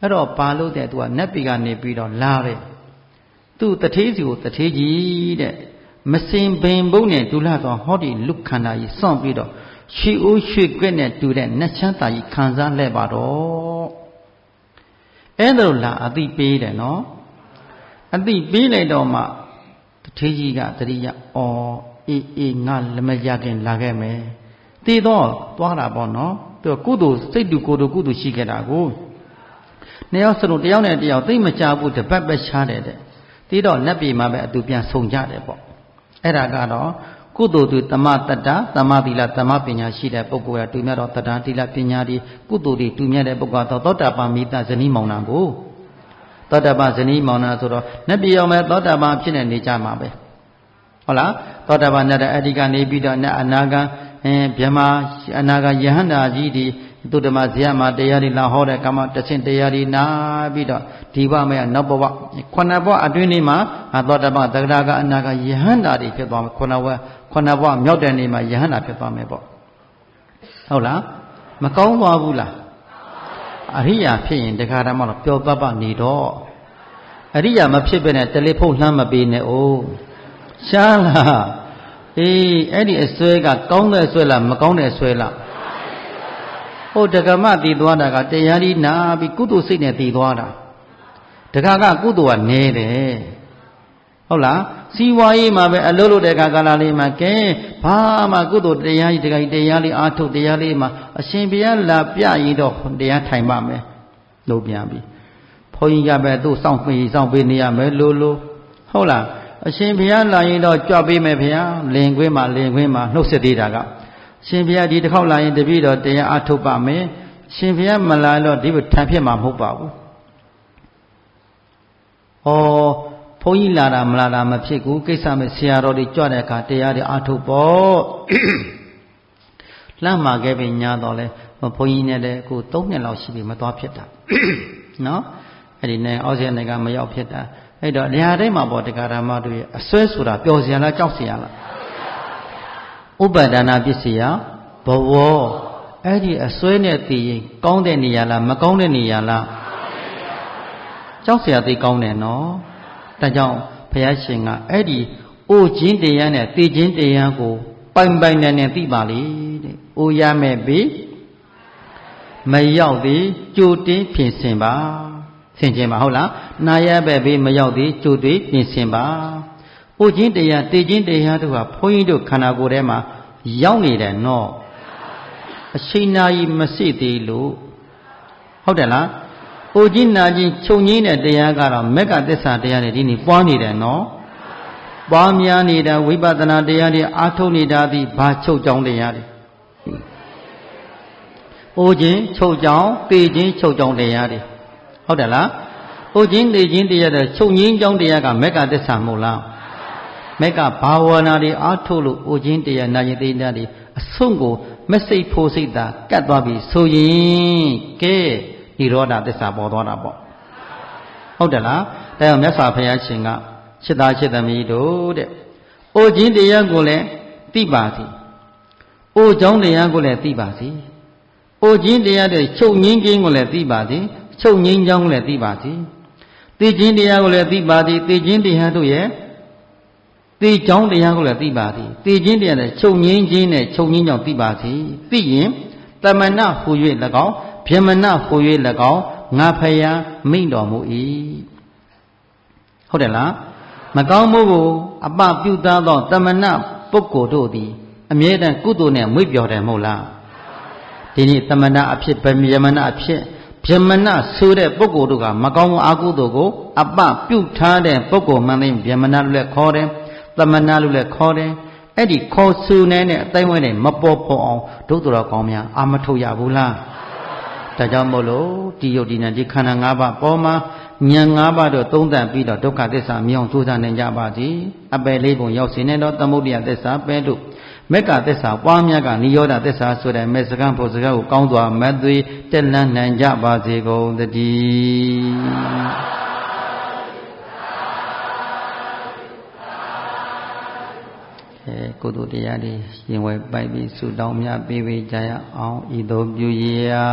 အဲ့တော့ဘာလို့တဲ့သူကနတ်ပြည်ကနေပြီးတော့လာတယ်။သူတထေးစီကိုတထေးကြီးတဲ့မစင်ပင်ဘုံနဲ့ဒူလာသောဟောဒီလူခန္ဓာကြီးစွန့်ပြီးတော့ရွှေအိုးရွှေကွက်နဲ့တူတဲ့နတ်ချမ်းသာကြီးခံစားလဲပါတော့အဲ့ဒါလို့လာအတိပေးတယ်နော်အတိပေးလိုက်တော့မှတထေးကြီးကတတိယအေးငါလက်မရခင်လာခဲ့မယ်တည်တော့သွားတာပေါ့နော်သူကုသိုလ်စိတ်တူကိုယ်တူကုသိုလ်ရှိခဲ့တာကိုနှစ်ယောက်စလုံးတယောက်နဲ့တယောက်သိမကြဘူးတပတ်ပဲရှားတယ်တဲ့တည်တော့နတ်ပြည်မှာပဲအတူပြန်ဆုံကြတယ်ပေါ့အဲ့ဒါကတော့ကုသိုလ်သူတမတတ္တသမသီလသမပညာရှိတဲ့ပုဂ္ဂိုလ်ကတူမြတ်တော့တတ္တသီလပညာဒီကုသိုလ်တွေတူမြတ်တဲ့ပုဂ္ဂိုလ်တော့သောတာပန်မိတဇနီးမောင်နှံကိုသောတာပန်ဇနီးမောင်နှံဆိုတော့နတ်ပြည်ရောက်မဲ့သောတာပန်ဖြစ်နေကြမှာပဲဟုတ်လားသောတာပန်နဲ့အဓိကနေပြီးတော့အနာဂံဗြဟ္မာအနာဂံယဟန္တာကြီးဒီသူဓမ္မဇေယမှာတရားတွေလာဟောတဲ့ကမ္မတခြင်းတရားတွေနာပြီးတော့ဒီဘမဲ့နောက်ဘဝခုနဘဝအတွင်းလေးမှာသောတာပန်သဂရကအနာဂံယဟန္တာတွေဖြစ်သွားမယ်ခုနဘဝမြောက်တဲ့နေ့မှာယဟန္တာဖြစ်သွားမယ်ပေါ့ဟုတ်လားမကောင်းသွားဘူးလားအရိယာဖြစ်ရင်တခါတည်းမှတော့ပျော်ပတ်ပတ်နေတော့အရိယာမဖြစ်ပဲနဲ့တယ်လီဖုန်းလှမ်းမပေးနဲ့အိုးရှားလားအဲ့ဒီအစွဲကကောင်းတဲ့အစွဲလားမကောင်းတဲ့အစွဲလားဟိုဒကမတည်သွားတာကတရားဒီနာပြီးကုသိုလ်စိတ်နဲ့တည်သွားတာဒကာကကုသိုလ်ကနေတယ်ဟုတ်လားစီဝါရေးမှာပဲအလုပ်လုပ်တဲ့အခါကာလလေးမှာကဲဘာမှကုသိုလ်တရားကြီးတရားလေးအားထုတ်တရားလေးမှာအရှင်ဘုရားလာပြရင်တော့တရားထိုင်ပါမယ်လို့ပြန်ပြီဘုန်းကြီးကပဲသူ့စောင့်ပေးနေရမယ်လို့ဟုတ်လားအရှင်ဘုရားလာရင်တော့ကြွပေးမယ်ဘုရားလင်ခွင်းမှာနှုတ်ဆက်သေးတာကရှင်ဘုရားဒီတစ်ခေါက်လာရင်တပည့်တော်တရားအားထုတ်ပါမယ်ရှင်ဘုရားမလာတော့ဒီဘထံဖြစ်မှာမဟုတ်ပါဘူးဘုန်းကြီးလာတာမလာတာမဖြစ်ဘူးကိစ္စမဲ့ဆရာတော်တွေကြွတဲ့အခါတရားတွေအားထုတ်ပေါ့လမ်းမှာခဲ့ပြီညာတော့လဲဘုန်းကြီးနဲ့လည်းအခု3နှစ်လောက်ရှိပြီမသွားဖြစ်တာနော်အဲ့ဒီနဲ့အောက်ဆရာကမရောက်ဖြစ်တာအဲ့တော့နေရာတိုင်းမှာပေါ့တရားဓမ္မတို့ရဲ့အစွဲဆိုတာပျော်စရာလားကြောက်စရာလားဥပဒနာပစ္စယဘဝအဲ့ဒီအစွဲနဲ့တည်ရင်ကောင်းတဲ့နေရာလားမကောင်းတဲ့နေရာလားကြောက်စရာသိကောင်းတယ်နော်ဒါကြောင့်ဘုရားရှင်ကအဲ့ဒီအိုခြင်းတရားနဲ့တည်ခြင်းတရားကိုပ ပိုင်နဲ့သိပါလေတဲ့။အိုရမဲ့ပြီမရောက်သည်ကြိုတင်ပြင်ဆင်ပါဆင်ခြင်ပါဟုတ်လား။နာရပဲပြီမရောက်သည်ကြိုတင်ပြင်ဆင်ပါ။အိုခြင်းတရားတေခြင်းတရားတို့ဟာဘုန်းကြီးတို့ခန္ဓာကိုယ်ထဲမှာရောက်နေတယ်နော်။အချိန်နာကြီးမစိသေးလို့ဟုတ်တယ်လား။အိုခြင်းနာခြင်းချုပ်ငင်းတဲ့တရားကတော့မက္ကသစ္စာတရားနဲ့ဒီနေ့ပွားနေတယ်နော်။ပွားများနေတာဝိပဿနာတရားတွေအားထုတ်နေတာဒီဘာချုပ်ကြောင်းတရားတွေအိုခြင်းချုပ်ကြောင်းတေခြင်းချုပ်ကြောင်းတရားတွေဟုတ်တယ်လားအိုခြင်းတေခြင်းတရားတွေချုပ်ငင်းကြောင်းတရားကမက္ကသစ္စာမဟုတ်လားမက္ကဘာဝနာတွေအားထုတ်လို့အိုခြင်းတရားနာခြင်းတေတရားတွေအဆုံးကိုမစိတ်ဖို့စိတ်သာကတ်သွားပြီဆိုရင်ကဲនិရောဓသစ္စာပေါ်သွားတာပေါ့ဟုတ်တယ်လားဒါကြောင့်မြတ်စွာဘုရားရှင်ကจิตသားจิตသမီးတို့တဲ့အိုခြင်းတရားကိုလည်းသိပါစေအိုကြောင်းတရားကိုလည်းသိပါစေအိုခြင်းတရားတွေချုပ်ငင်းခြင်းကိုလည်းသိပါစေချုပ်ငင်းကြောင်းကိုလည်းသိပါစေသိခြင်းတရားကိုလည်းသိပါစေသိခြင်းတရားတို့ရဲ့သိကြောင်းတရားကိုလည်းသိပါစေသိခြင်းတရားနဲ့ချုပ်ငင်းခြင်းနဲ့ချုပ်ငင်းကြောင်းသိပါစေသိရင်တမဏဟူ၍၎င်းဗျမဏဟူ၍၎င်းငါဖယားမိန့်တော်မူ၏ဟုတ်တယ်လားမကောင်းမှုကိုအပပြုသားသောတမဏပုဂ္ဂိုလ်တို့သည်အမြဲတမ်းကုသိုလ်နဲ့မွေ့လျော်တယ်မဟုတ်လားဒီနေ့တမဏအဖြစ်ဗျမဏအဖြစ်ဗျမဏဆိုတဲ့ပုဂ္ဂိုလ်တို့ကမကောင်းမှုအကုသိုလ်ကိုအပပြုထားတဲ့ပုဂ္ဂိုလ်မှန်တဲ့ဗျမဏလို့လည်းခေါ်တယ်တမဏလို့လည်းခေါ်တယ်အဲ့ဒီခေါ်ဆိုနေတဲ့အတိုင်းဝဲနဲ့မပေါ်ပေါ်အောင်ဒုက္ခတော်ကောင်းများအာမထုတ်ရဘူးလားဒါကြောင့်မို့လို့ဒီယုတ်ဒီနဲ့ဒီခန္ဓာ၅ပါးပေါ်မှာဉာဏ်၅ပါးတို့သုံးသပ်ပြီးတော့ဒုက္ခသစ္စာမြောင်ကြိုးစားနိုင်ကြပါစေအပယ်လေးပုံရောက်စေတဲ့တော့သမုဒိယသစ္စာပဲတို့မက္ကသစ္စာပွားများကနိရောဓသစ္စာဆိုတဲ့မေစကံဖို့စကားကိုကောင်းစွာမသွေတက်လန်းနိုင်ကြပါစေကုန်သတည်းကုသိုလ်တရားတွေရင်ဝယ်ပိုက်ပြီးဆုတောင်းမြတ်ပေးပေးကြရအောင်ဤသို့ပြုရာ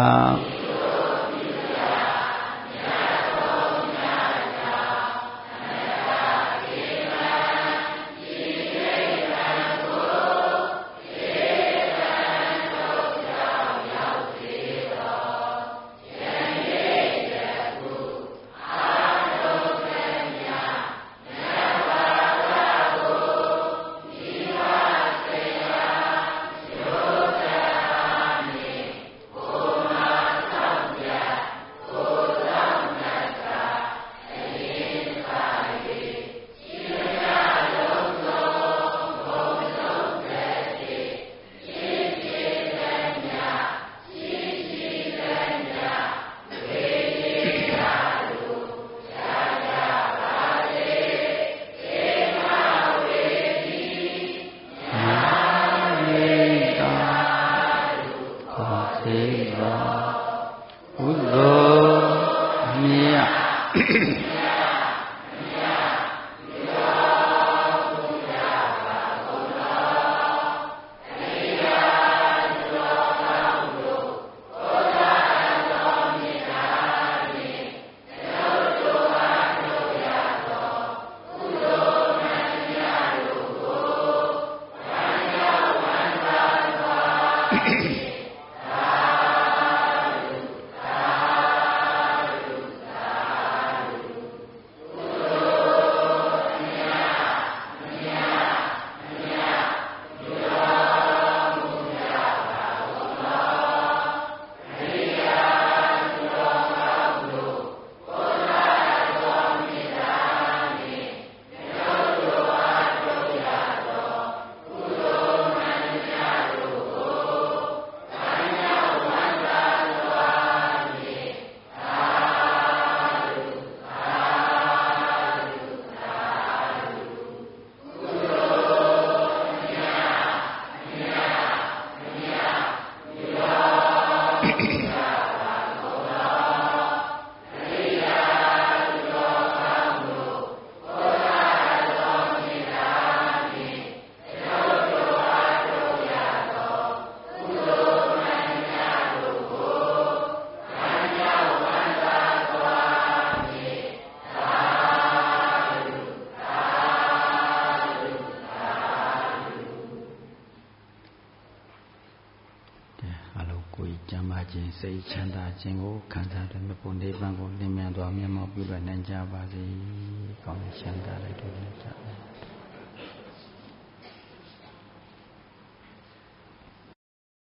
ခြင်းစိတ်ချမ်းသာခြင်းကိုခံစားတဲ့မြတ်ဘုံနိဗ္ဗာန်ကိုလင်းမြန်စွာမျက်မှောက်ပြုလွယ်နိုင်ကြပါစေ။ကောင်းချမ်းသာလိုက်တို့လည်းကြပါ